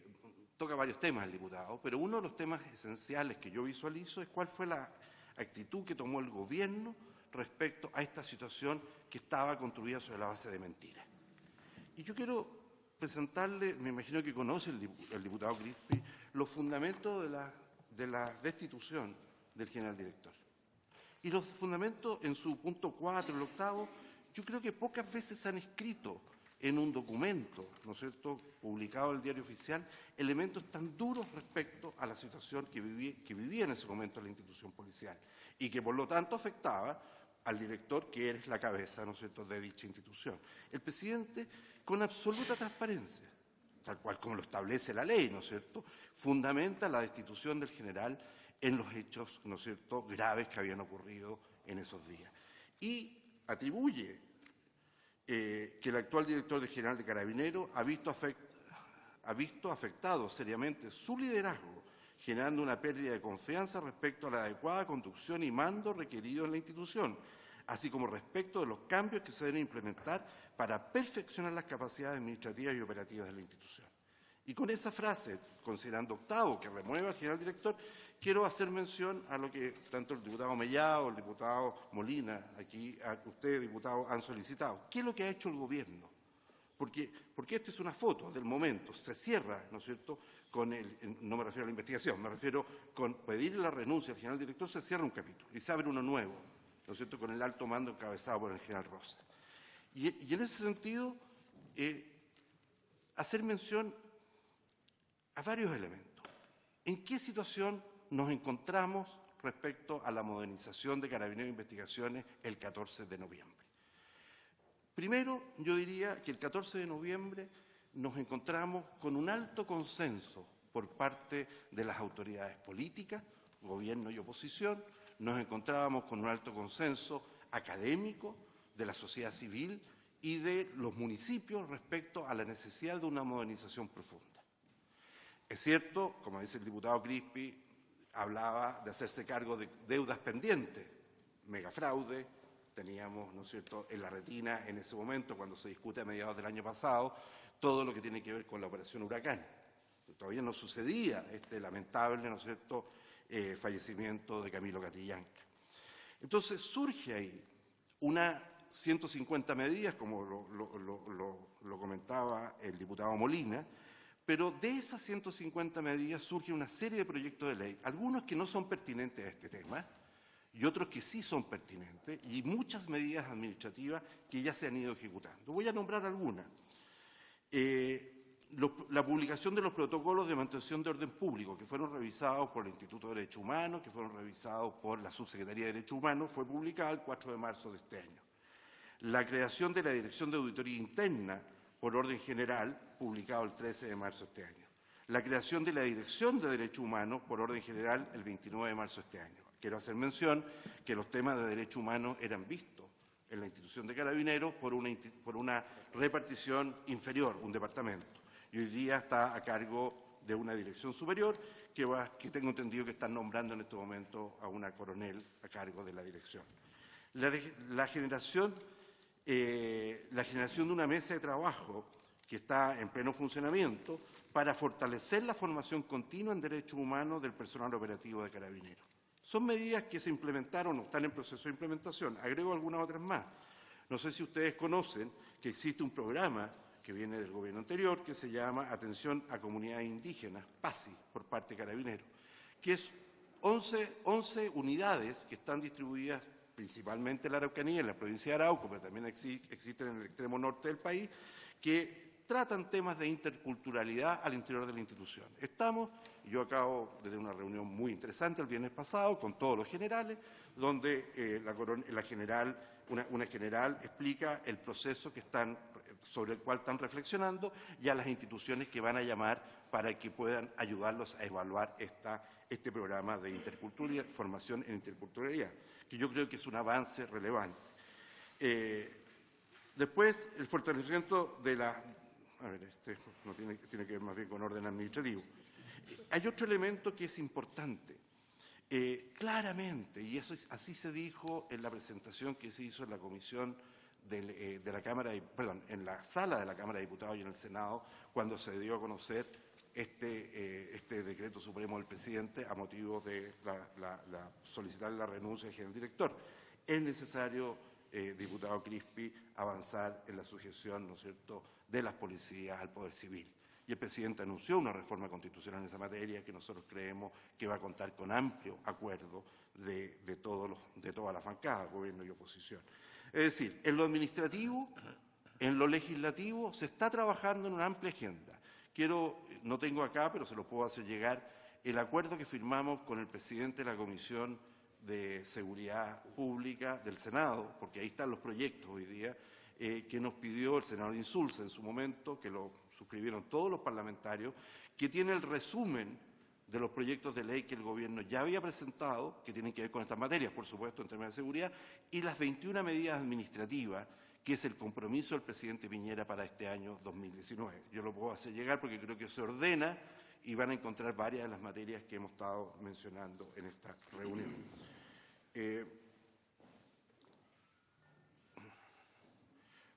toca varios temas el diputado, pero uno de los temas esenciales que yo visualizo es cuál fue la actitud que tomó el gobierno respecto a esta situación que estaba construida sobre la base de mentiras. Y yo quiero presentarle, me imagino que conoce el diputado Crispi, los fundamentos de la destitución del general director. Y los fundamentos en su punto 4, el octavo, yo creo que pocas veces se han escrito en un documento, ¿no es cierto?, publicado en el Diario Oficial, elementos tan duros respecto a la situación que vivía en ese momento la institución policial y que por lo tanto afectaba al director, que es la cabeza, ¿no es cierto?, de dicha institución. El presidente, con absoluta transparencia, tal cual como lo establece la ley, ¿no es cierto?, fundamenta la destitución del general en los hechos, ¿no es cierto?, graves que habían ocurrido en esos días. Y atribuye que el actual director general de Carabineros ha visto afectado seriamente su liderazgo, generando una pérdida de confianza respecto a la adecuada conducción y mando requerido en la institución, así como respecto de los cambios que se deben implementar para perfeccionar las capacidades administrativas y operativas de la institución. Y con esa frase, considerando octavo, que remueve al general director, quiero hacer mención a lo que tanto el diputado Mellado, el diputado Molina, aquí ustedes, diputados, han solicitado. ¿Qué es lo que ha hecho el gobierno? Porque esta es una foto del momento, se cierra, ¿no es cierto?, no me refiero a la investigación, me refiero con pedir la renuncia al general director, se cierra un capítulo y se abre uno nuevo, ¿no es cierto?, con el alto mando encabezado por el general Rosa. Y en ese sentido, hacer mención a varios elementos. ¿En qué situación nos encontramos respecto a la modernización de Carabineros de Investigaciones el 14 de noviembre? Primero, yo diría que el 14 de noviembre nos encontramos con un alto consenso por parte de las autoridades políticas, gobierno y oposición, nos encontrábamos con un alto consenso académico de la sociedad civil y de los municipios respecto a la necesidad de una modernización profunda. Es cierto, como dice el diputado Crispi, hablaba de hacerse cargo de deudas pendientes, megafraude, teníamos, ¿no es cierto?, en la retina en ese momento, cuando se discute a mediados del año pasado, todo lo que tiene que ver con la operación Huracán. Todavía no sucedía este lamentable, ¿no es cierto?, fallecimiento de Camilo Catrillanca. Entonces surge ahí una 150 medidas, como lo comentaba el diputado Molina, pero de esas 150 medidas surge una serie de proyectos de ley, algunos que no son pertinentes a este tema y otros que sí son pertinentes, y muchas medidas administrativas que ya se han ido ejecutando. Voy a nombrar algunas. La publicación de los protocolos de mantención de orden público, que fueron revisados por el Instituto de Derechos Humanos, que fueron revisados por la Subsecretaría de Derechos Humanos, fue publicada el 4 de marzo de este año. La creación de la Dirección de Auditoría Interna, por orden general, publicado el 13 de marzo de este año. La creación de la Dirección de Derechos Humanos, por orden general, el 29 de marzo de este año. Quiero hacer mención que los temas de derechos humanos eran vistos en la institución de Carabineros por una repartición inferior, un departamento. Y hoy día está a cargo de una dirección superior que tengo entendido que están nombrando en este momento a una coronel a cargo de la dirección. La generación de una mesa de trabajo que está en pleno funcionamiento para fortalecer la formación continua en derechos humanos del personal operativo de Carabineros. Son medidas que se implementaron o están en proceso de implementación. Agrego algunas otras más. No sé si ustedes conocen que existe un programa que viene del gobierno anterior que se llama Atención a Comunidades Indígenas, PASI, por parte de Carabineros, que es 11 unidades que están distribuidas principalmente en la Araucanía, en la provincia de Arauco, pero también existen en el extremo norte del país, que tratan temas de interculturalidad al interior de la institución. Yo acabo de tener una reunión muy interesante el viernes pasado con todos los generales, donde una general explica el proceso sobre el cual están reflexionando y a las instituciones que van a llamar para que puedan ayudarlos a evaluar este programa de formación en interculturalidad, que yo creo que es un avance relevante. Después, el fortalecimiento de la... no tiene que ver más bien con orden administrativo. Hay otro elemento que es importante. Claramente, y así se dijo en la presentación que se hizo en la comisión de la Cámara, en la sala de la Cámara de Diputados y en el Senado, cuando se dio a conocer este decreto supremo del presidente a motivo de solicitar la renuncia del general director. Es necesario, diputado Crispi, avanzar en la sujeción, ¿no es cierto?, de las policías al poder civil. Y el presidente anunció una reforma constitucional en esa materia que nosotros creemos que va a contar con amplio acuerdo de todas las bancadas, gobierno y oposición. Es decir, en lo administrativo, en lo legislativo, se está trabajando en una amplia agenda. No tengo acá, pero se lo puedo hacer llegar, el acuerdo que firmamos con el presidente de la Comisión de Seguridad Pública del Senado, porque ahí están los proyectos hoy día, que nos pidió el senador Insulza en su momento, que lo suscribieron todos los parlamentarios, que tiene el resumen de los proyectos de ley que el Gobierno ya había presentado, que tienen que ver con estas materias, por supuesto, en términos de seguridad, y las 21 medidas administrativas, que es el compromiso del presidente Piñera para este año 2019. Yo lo puedo hacer llegar porque creo que se ordena y van a encontrar varias de las materias que hemos estado mencionando en esta reunión.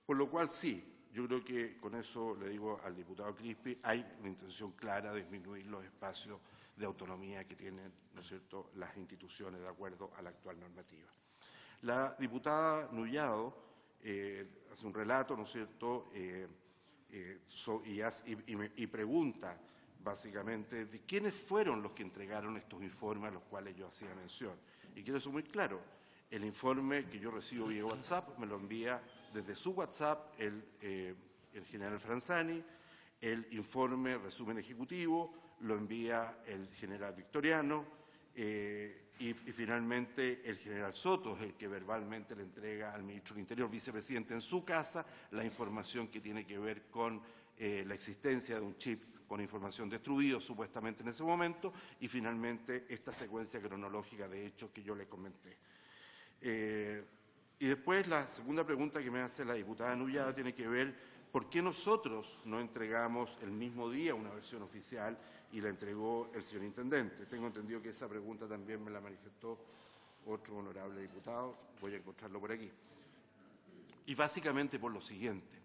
Por lo cual, sí, yo creo que con eso le digo al diputado Crispi, hay una intención clara de disminuir los espacios de autonomía que tienen, ¿no es cierto?, las instituciones de acuerdo a la actual normativa. La diputada Nullado hace un relato, ¿no es cierto?, y pregunta básicamente de quiénes fueron los que entregaron estos informes a los cuales yo hacía mención. Y quiero ser muy claro, el informe que yo recibo vía WhatsApp me lo envía desde su WhatsApp el general Franzani, el informe resumen ejecutivo lo envía el general Victoriano y finalmente el general Soto es el que verbalmente le entrega al ministro del Interior, vicepresidente en su casa, la información que tiene que ver con la existencia de un chip con información destruido supuestamente en ese momento y finalmente esta secuencia cronológica de hechos que yo le comenté. Y después la segunda pregunta que me hace la diputada Nullada tiene que ver por qué nosotros no entregamos el mismo día una versión oficial y la entregó el señor intendente. Tengo entendido que esa pregunta también me la manifestó otro honorable diputado, voy a encontrarlo por aquí. Y básicamente por lo siguiente,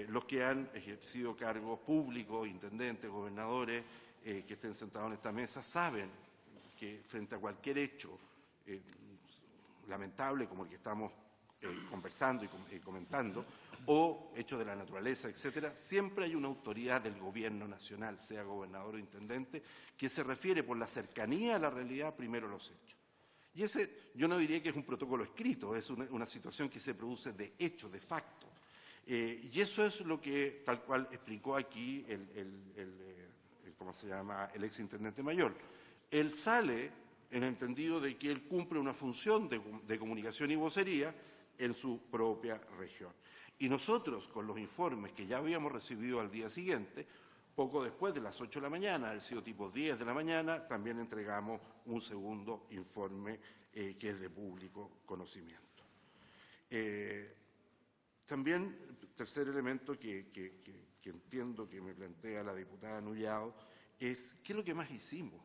los que han ejercido cargos públicos, intendentes, gobernadores, que estén sentados en esta mesa, saben que frente a cualquier hecho lamentable como el que estamos conversando y comentando, o hechos de la naturaleza, etcétera, siempre hay una autoridad del gobierno nacional, sea gobernador o intendente, que se refiere por la cercanía a la realidad primero a los hechos. Y ese, yo no diría que es un protocolo escrito, es una situación que se produce de hecho, de facto. Y eso es lo que, tal cual explicó aquí ¿cómo se llama?, el exintendente mayor. Él sale en el entendido de que él cumple una función de comunicación y vocería en su propia región. Y nosotros, con los informes que ya habíamos recibido al día siguiente, poco después de las 8 de la mañana, ha sido tipo 10 de la mañana, también entregamos un segundo informe que es de público conocimiento. También, tercer elemento que entiendo que me plantea la diputada Nullao, es qué es lo que más hicimos,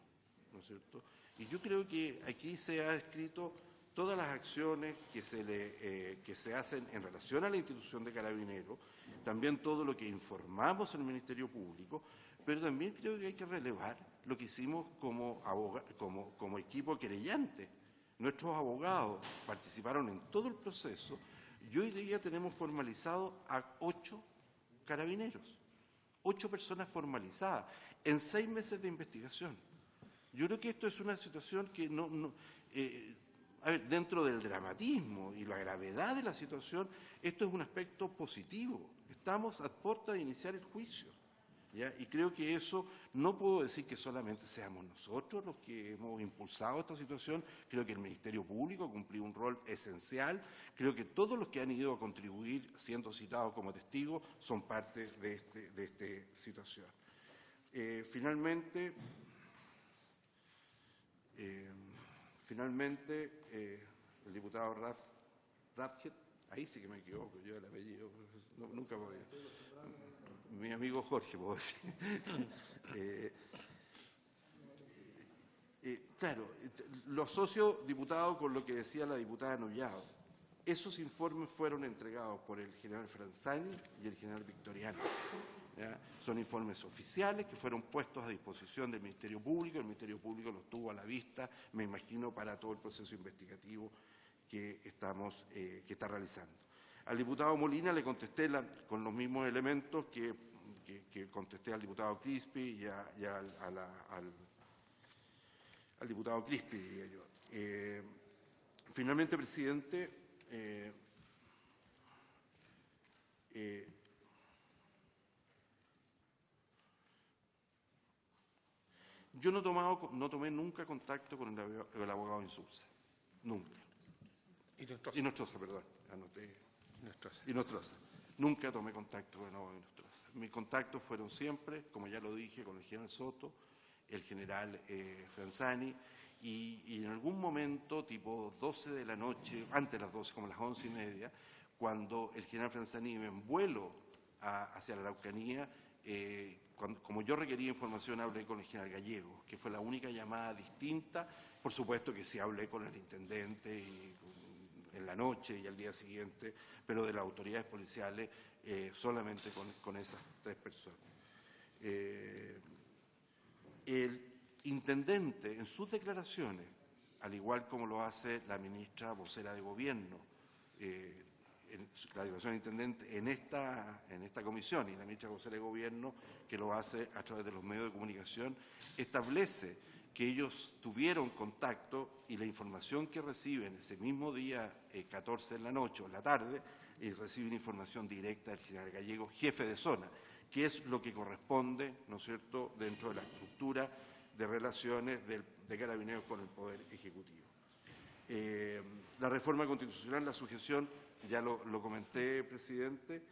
¿no es cierto? Y yo creo que aquí se ha escrito todas las acciones que se hacen en relación a la institución de Carabineros, también todo lo que informamos al Ministerio Público, pero también creo que hay que relevar lo que hicimos como equipo querellante. Nuestros abogados participaron en todo el proceso y hoy día tenemos formalizado a 8 carabineros, 8 personas formalizadas en 6 meses de investigación. Yo creo que esto es una situación que a ver, dentro del dramatismo y la gravedad de la situación, esto es un aspecto positivo. Estamos a puerta de iniciar el juicio, ¿ya? Y creo que eso, no puedo decir que solamente seamos nosotros los que hemos impulsado esta situación, creo que el Ministerio Público ha cumplido un rol esencial, creo que todos los que han ido a contribuir siendo citados como testigos son parte de esta situación. Finalmente, el diputado Radget, ahí sí que me equivoco, yo el apellido, nunca podía. Mi amigo Jorge, puedo decir. Claro, los socios diputados con lo que decía la diputada Nullao, esos informes fueron entregados por el general Franzani y el general Victoriano. ¿Ya? Son informes oficiales que fueron puestos a disposición del Ministerio Público. El Ministerio Público los tuvo a la vista, me imagino, para todo el proceso investigativo que está realizando. Al diputado Molina le contesté con los mismos elementos que contesté al diputado Crispi y al diputado Crispi, diría yo. Finalmente, presidente, yo no tomé nunca contacto con el abogado Insulza, nunca. Y Nostroza, perdón, anoté. Y Nostroza. Nunca tomé contacto con el abogado Nostroza. Mis contactos fueron siempre, como ya lo dije, con el general Soto, el general Franzani, y en algún momento, tipo 12 de la noche, antes de las 12, como las 11:30, cuando el general Franzani iba en vuelo hacia la Araucanía, como yo requería información, hablé con el general Gallego, que fue la única llamada distinta. Por supuesto que sí hablé con el intendente en la noche y al día siguiente, pero de las autoridades policiales solamente con esas 3 personas. El intendente, en sus declaraciones, al igual como lo hace la ministra vocera de Gobierno, la declaración del intendente en esta comisión, y la ministra vocera de Gobierno, que lo hace a través de los medios de comunicación, establece que ellos tuvieron contacto y la información que reciben ese mismo día, 14 en la noche o en la tarde, reciben información directa del general Gallego, jefe de zona, que es lo que corresponde, ¿no es cierto?, dentro de la estructura de relaciones de Carabineros con el Poder Ejecutivo. La reforma constitucional, la sujeción, ya lo comenté, presidente,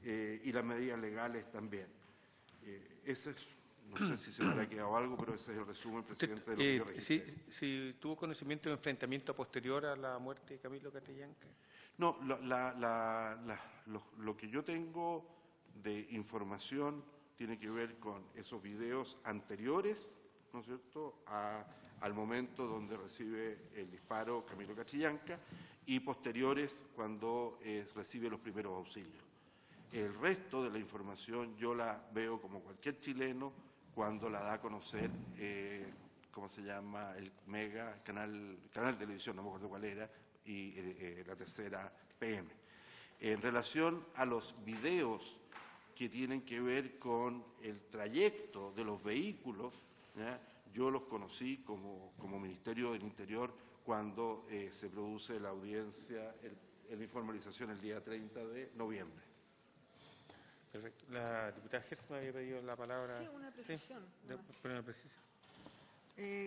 y las medidas legales también. No sé si se me habrá quedado algo, pero ese es el resumen, presidente, de lo que yo registré. ¿Sí tuvo conocimiento de enfrentamiento posterior a la muerte de Camilo Catrillanca? No, lo que yo tengo de información tiene que ver con esos videos anteriores, ¿no es cierto?, al momento donde recibe el disparo Camilo Catrillanca y posteriores cuando recibe los primeros auxilios. El resto de la información yo la veo como cualquier chileno cuando la da a conocer, ¿cómo se llama?, el Mega, canal de televisión, no me acuerdo cuál era, y la tercera PM. En relación a los videos que tienen que ver con el trayecto de los vehículos, ¿ya?, yo los conocí como Ministerio del Interior cuando se produce la audiencia, la informalización el día 30 de noviembre. Perfecto. La diputada Gertz me había pedido la palabra. Sí, una precisión. Sí, una precisión.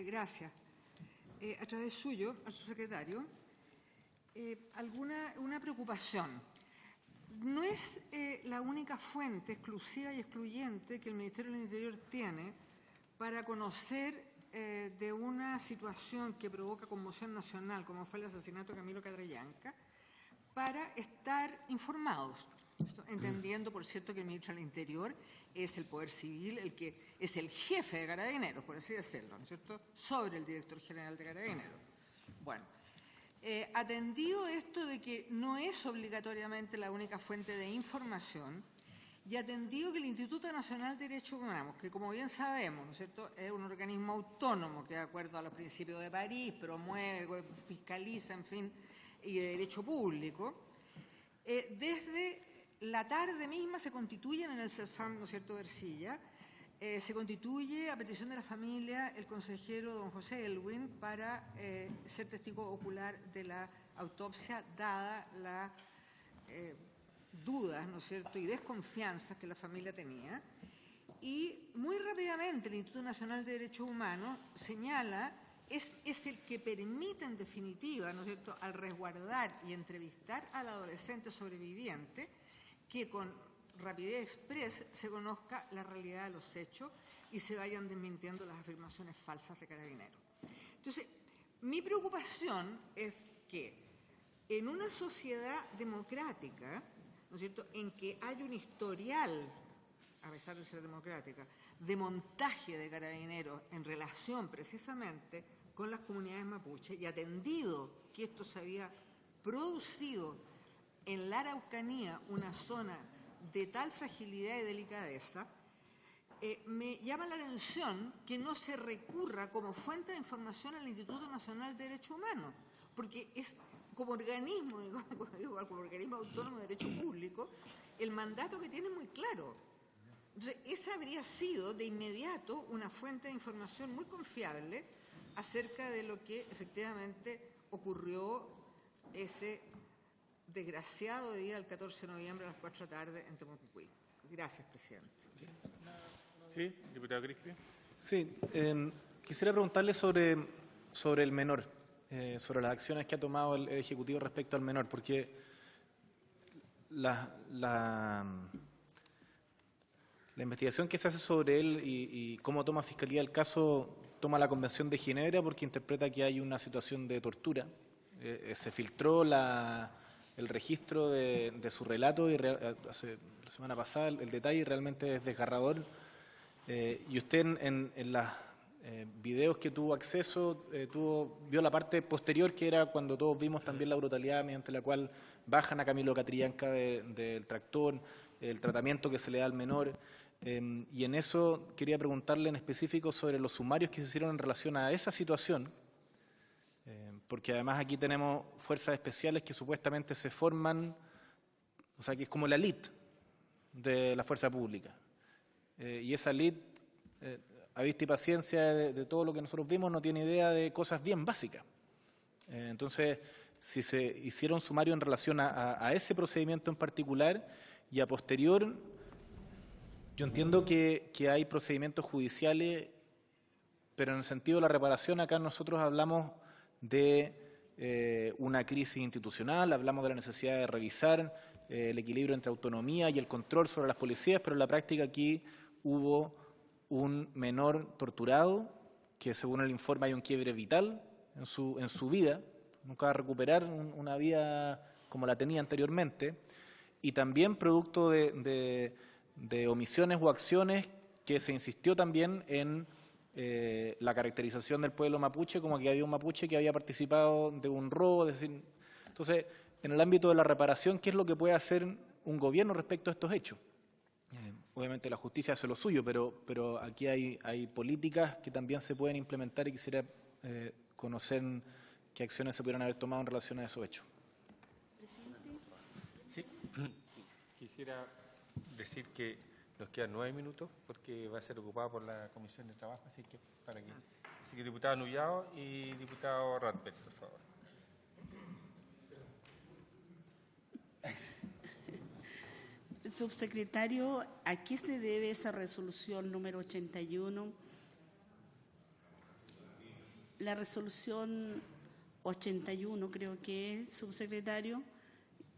Gracias. A través suyo, al subsecretario, una preocupación. No es la única fuente exclusiva y excluyente que el Ministerio del Interior tiene para conocer de una situación que provoca conmoción nacional, como fue el asesinato de Camilo Catrillanca, para estar informados, ¿cierto? Entendiendo, por cierto, que el ministro del Interior es el Poder Civil, el que es el jefe de Carabineros, por así decirlo, ¿no es cierto?, sobre el director general de Carabineros. Bueno, atendido esto de que no es obligatoriamente la única fuente de información, y atendido que el Instituto Nacional de Derechos Humanos, que como bien sabemos, ¿no es cierto?, es un organismo autónomo que de acuerdo a los principios de París promueve, fiscaliza, en fin, y de derecho público, desde la tarde misma se constituyen en el CESFAM, ¿no es cierto?, de Ercilla, se constituye a petición de la familia el consejero don José Elwin para ser testigo ocular de la autopsia, dada la dudas, ¿no es cierto?, y desconfianzas que la familia tenía. Y muy rápidamente el Instituto Nacional de Derechos Humanos señala, es el que permite en definitiva, ¿no es cierto?, al resguardar y entrevistar al adolescente sobreviviente, que con rapidez express se conozca la realidad de los hechos y se vayan desmintiendo las afirmaciones falsas de Carabineros. Entonces, mi preocupación es que en una sociedad democrática, ¿no es cierto?, en que hay un historial, a pesar de ser democrática, de montaje de Carabineros en relación precisamente con las comunidades mapuche, y atendido que esto se había producido en la Araucanía, una zona de tal fragilidad y delicadeza, me llama la atención que no se recurra como fuente de información al Instituto Nacional de Derechos Humanos, porque es como organismo, como organismo autónomo de derecho público, el mandato que tiene es muy claro. Entonces, esa habría sido de inmediato una fuente de información muy confiable acerca de lo que efectivamente ocurrió ese desgraciado día del 14 de noviembre a las 4 de la tarde en Temucucuy. Gracias, presidente. Sí, diputado Crispi. Sí, quisiera preguntarle sobre el menor, sobre las acciones que ha tomado el Ejecutivo respecto al menor, porque la investigación que se hace sobre él y cómo toma Fiscalía el caso toma la Convención de Ginebra porque interpreta que hay una situación de tortura. Se filtró el registro de su relato y hace la semana pasada el detalle realmente es desgarrador. Y usted en los videos que tuvo acceso vio la parte posterior, que era cuando todos vimos también la brutalidad mediante la cual bajan a Camilo Catrillanca del tractor, el tratamiento que se le da al menor. Y en eso quería preguntarle en específico sobre los sumarios que se hicieron en relación a esa situación, porque además aquí tenemos fuerzas especiales que supuestamente se forman, o sea, que es como la elite de la fuerza pública. Y esa elite, a vista y paciencia de todo lo que nosotros vimos, no tiene idea de cosas bien básicas. Entonces, si se hiciera un sumario en relación a ese procedimiento en particular y a posterior, yo entiendo que hay procedimientos judiciales, pero en el sentido de la reparación acá nosotros hablamos de una crisis institucional, hablamos de la necesidad de revisar el equilibrio entre autonomía y el control sobre las policías, pero en la práctica aquí hubo un menor torturado que según el informe hay un quiebre vital en su vida, nunca va a recuperar una vida como la tenía anteriormente, y también producto de omisiones o acciones que se insistió también en la caracterización del pueblo mapuche como que había un mapuche que había participado de un robo. Es decir, entonces, en el ámbito de la reparación, ¿qué es lo que puede hacer un gobierno respecto a estos hechos? Obviamente la justicia hace lo suyo, pero aquí hay políticas que también se pueden implementar y quisiera conocer qué acciones se pudieran haber tomado en relación a esos hechos. Sí, quisiera decir que nos quedan 9 minutos porque va a ser ocupado por la Comisión de Trabajo, así que diputado Nullao y diputado Radpert, por favor. Subsecretario, ¿a qué se debe esa resolución número 81? La resolución 81 creo que es, subsecretario,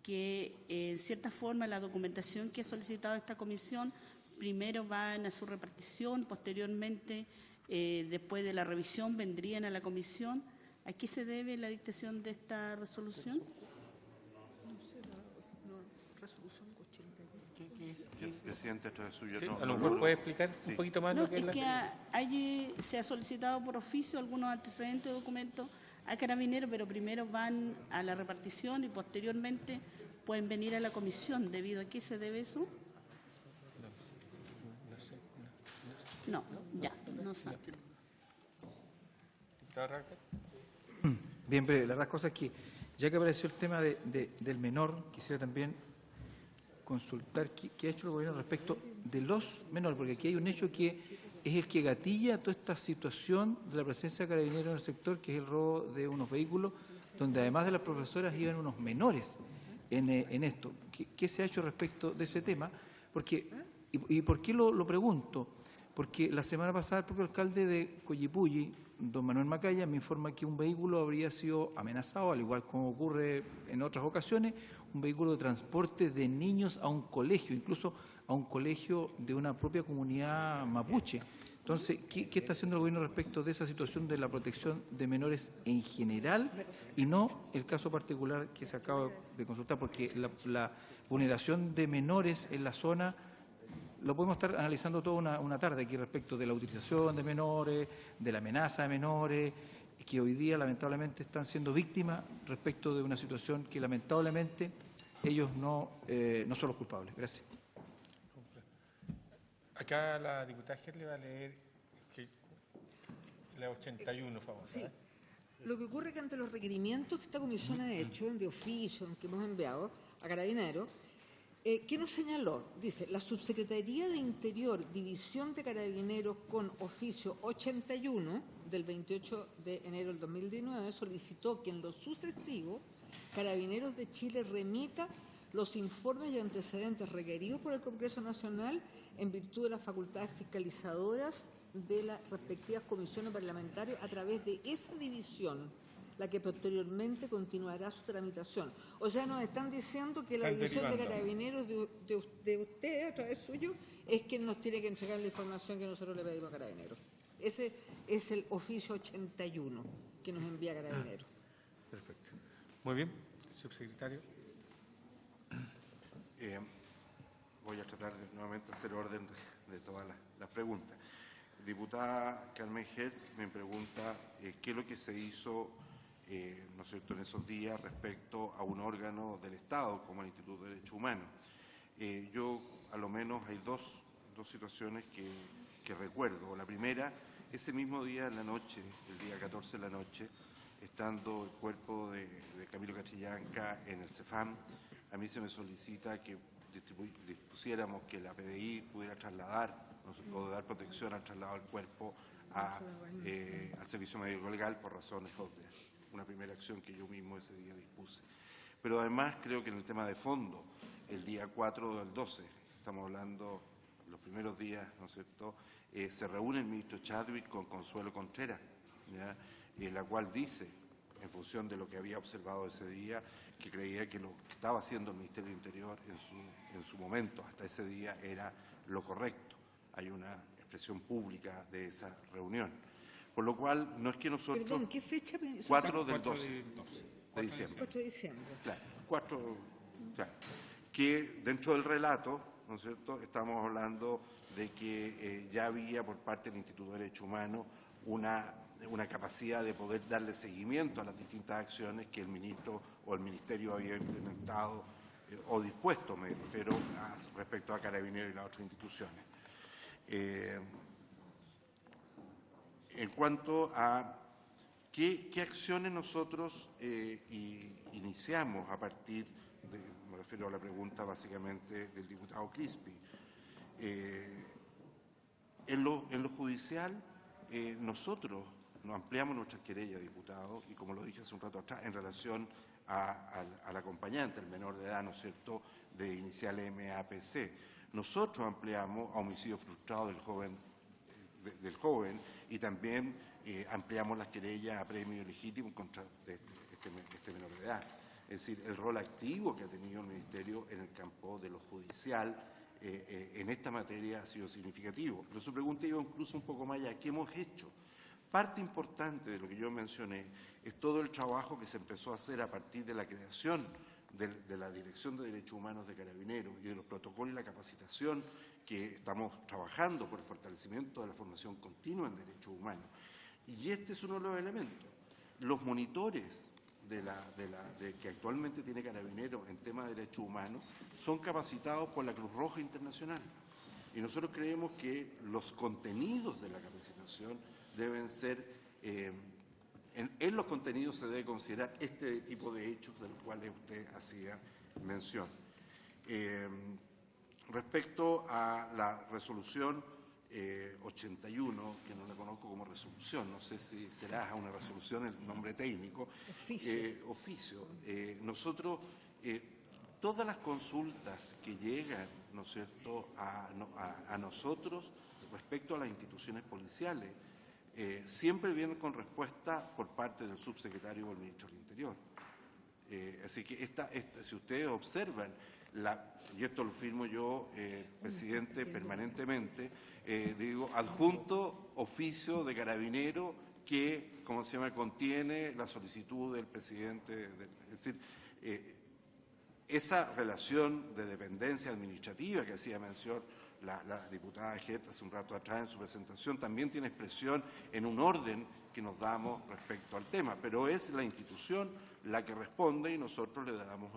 que en cierta forma la documentación que ha solicitado esta comisión primero van a su repartición, posteriormente, después de la revisión, vendrían a la comisión. ¿A qué se debe la dictación de esta resolución? No sé. resolución 81. ¿Qué es? El presidente, a través suyo, Sí, no, a lo no mejor logro. puede explicar Sí. un poquito más No, lo que es es la... que allí se ha solicitado por oficio algunos antecedentes de documentos a Carabineros, pero primero van a la repartición y posteriormente pueden venir a la comisión. ¿Debido a qué se debe eso? No, ya, no sabe. ¿Diputado Racker? Bien breve, las cosas es que, ya que apareció el tema del menor, quisiera también consultar qué ha hecho el gobierno respecto de los menores, porque aquí hay un hecho que es el que gatilla toda esta situación de la presencia de carabineros en el sector, que es el robo de unos vehículos, donde además de las profesoras iban unos menores en esto. ¿Qué se ha hecho respecto de ese tema? Porque, ¿y por qué lo pregunto? Porque la semana pasada el propio alcalde de Collipulli, don Manuel Macaya, me informa que un vehículo habría sido amenazado, al igual como ocurre en otras ocasiones, un vehículo de transporte de niños a un colegio, incluso a un colegio de una propia comunidad mapuche. Entonces, ¿qué está haciendo el gobierno respecto de esa situación de la protección de menores en general y no el caso particular que se acaba de consultar? Porque la vulneración de menores en la zona lo podemos estar analizando toda una tarde aquí respecto de la utilización de menores, de la amenaza de menores, que hoy día lamentablemente están siendo víctimas respecto de una situación que lamentablemente ellos no son los culpables. Gracias. Acá la diputada Gerle va a leer la 81, por favor. Sí. Lo que ocurre es que ante los requerimientos que esta comisión ha hecho de oficio, que hemos enviado a Carabineros, ¿qué nos señaló? Dice, la Subsecretaría de Interior, División de Carabineros con oficio 81 del 28 de enero del 2019 solicitó que en lo sucesivo Carabineros de Chile remita los informes y antecedentes requeridos por el Congreso Nacional en virtud de las facultades fiscalizadoras de las respectivas comisiones parlamentarias a través de esa división, la que posteriormente continuará su tramitación. O sea, nos están diciendo que la Están división de derivando. Carabineros de usted, a través suyo, es quien nos tiene que entregar la información que nosotros le pedimos a Carabineros. Ese es el oficio 81 que nos envía Carabineros. Perfecto. Muy bien, subsecretario. Voy a tratar de nuevamente hacer orden de todas las preguntas. Diputada Carmen Hertz me pregunta qué es lo que se hizo ¿no es cierto?, en esos días respecto a un órgano del Estado como el Instituto de Derechos Humanos. Yo, a lo menos, hay dos situaciones que recuerdo. La primera, ese mismo día en la noche, el día 14 de la noche, estando el cuerpo de Camilo Catrillanca en el CEFAM, a mí se me solicita que dispusiéramos que la PDI pudiera trasladar o dar protección al traslado del cuerpo al servicio médico legal por razones obvias. Una primera acción que yo mismo ese día dispuse. Pero además creo que en el tema de fondo, el día 4 del 12, estamos hablando los primeros días, ¿no es cierto?, se reúne el ministro Chadwick con Consuelo Contreras, ¿ya?, en la cual dice, en función de lo que había observado ese día, que creía que lo que estaba haciendo el Ministerio del Interior en su momento, hasta ese día, era lo correcto. Hay una expresión pública de esa reunión. Por lo cual, no es que nosotros... Perdón, ¿qué fecha? 4 del 12 de diciembre. 4 de diciembre. Claro, claro. Que dentro del relato, ¿no es cierto?, estamos hablando de que ya había por parte del Instituto de Derechos Humanos una capacidad de poder darle seguimiento a las distintas acciones que el ministro o el ministerio había implementado o dispuesto, me refiero respecto a Carabineros y las otras instituciones. En cuanto a qué acciones nosotros iniciamos a partir de, me refiero a la pregunta básicamente del diputado Crispi, en lo judicial nosotros nos ampliamos nuestras querellas, diputado, y como lo dije hace un rato atrás, en relación al acompañante, el menor de edad, ¿no es cierto?, de inicial MAPC. Nosotros ampliamos a homicidio frustrado del joven y también ampliamos las querellas a premio ilegítimo contra este menor de edad. Es decir, el rol activo que ha tenido el Ministerio en el campo de lo judicial en esta materia ha sido significativo. Pero su pregunta iba incluso un poco más allá. ¿Qué hemos hecho? Parte importante de lo que yo mencioné es todo el trabajo que se empezó a hacer a partir de la creación de la Dirección de Derechos Humanos de Carabineros y de los protocolos y la capacitación que estamos trabajando por el fortalecimiento de la formación continua en derechos humanos. Y este es uno de los elementos. Los monitores que actualmente tiene Carabineros en temas de derechos humanos son capacitados por la Cruz Roja Internacional. Y nosotros creemos que los contenidos de la capacitación deben ser, en los contenidos se debe considerar este tipo de hechos de los cuales usted hacía mención. Respecto a la resolución 81, que no la conozco como resolución, no sé si será una resolución el nombre técnico, oficio. Nosotros, todas las consultas que llegan, ¿no es cierto?, a nosotros respecto a las instituciones policiales, siempre vienen con respuesta por parte del subsecretario o el ministro del Interior. Así que si ustedes observan, y esto lo firmo yo, presidente, permanentemente, digo, adjunto oficio de Carabinero que, ¿cómo se llama?, contiene la solicitud del presidente. Es decir, esa relación de dependencia administrativa que hacía mención la diputada Jet hace un rato atrás en su presentación, también tiene expresión en un orden que nos damos respecto al tema, pero es la institución la que responde y nosotros le damos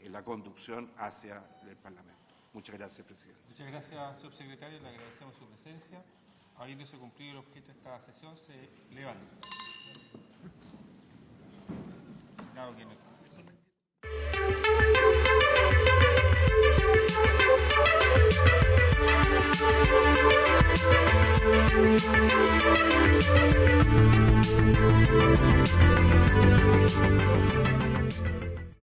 la conducción hacia el Parlamento. Muchas gracias, presidente. Muchas gracias, subsecretario. Le agradecemos su presencia. Habiéndose cumplido el objeto de esta sesión, se levanta. Dado que no. Thank you.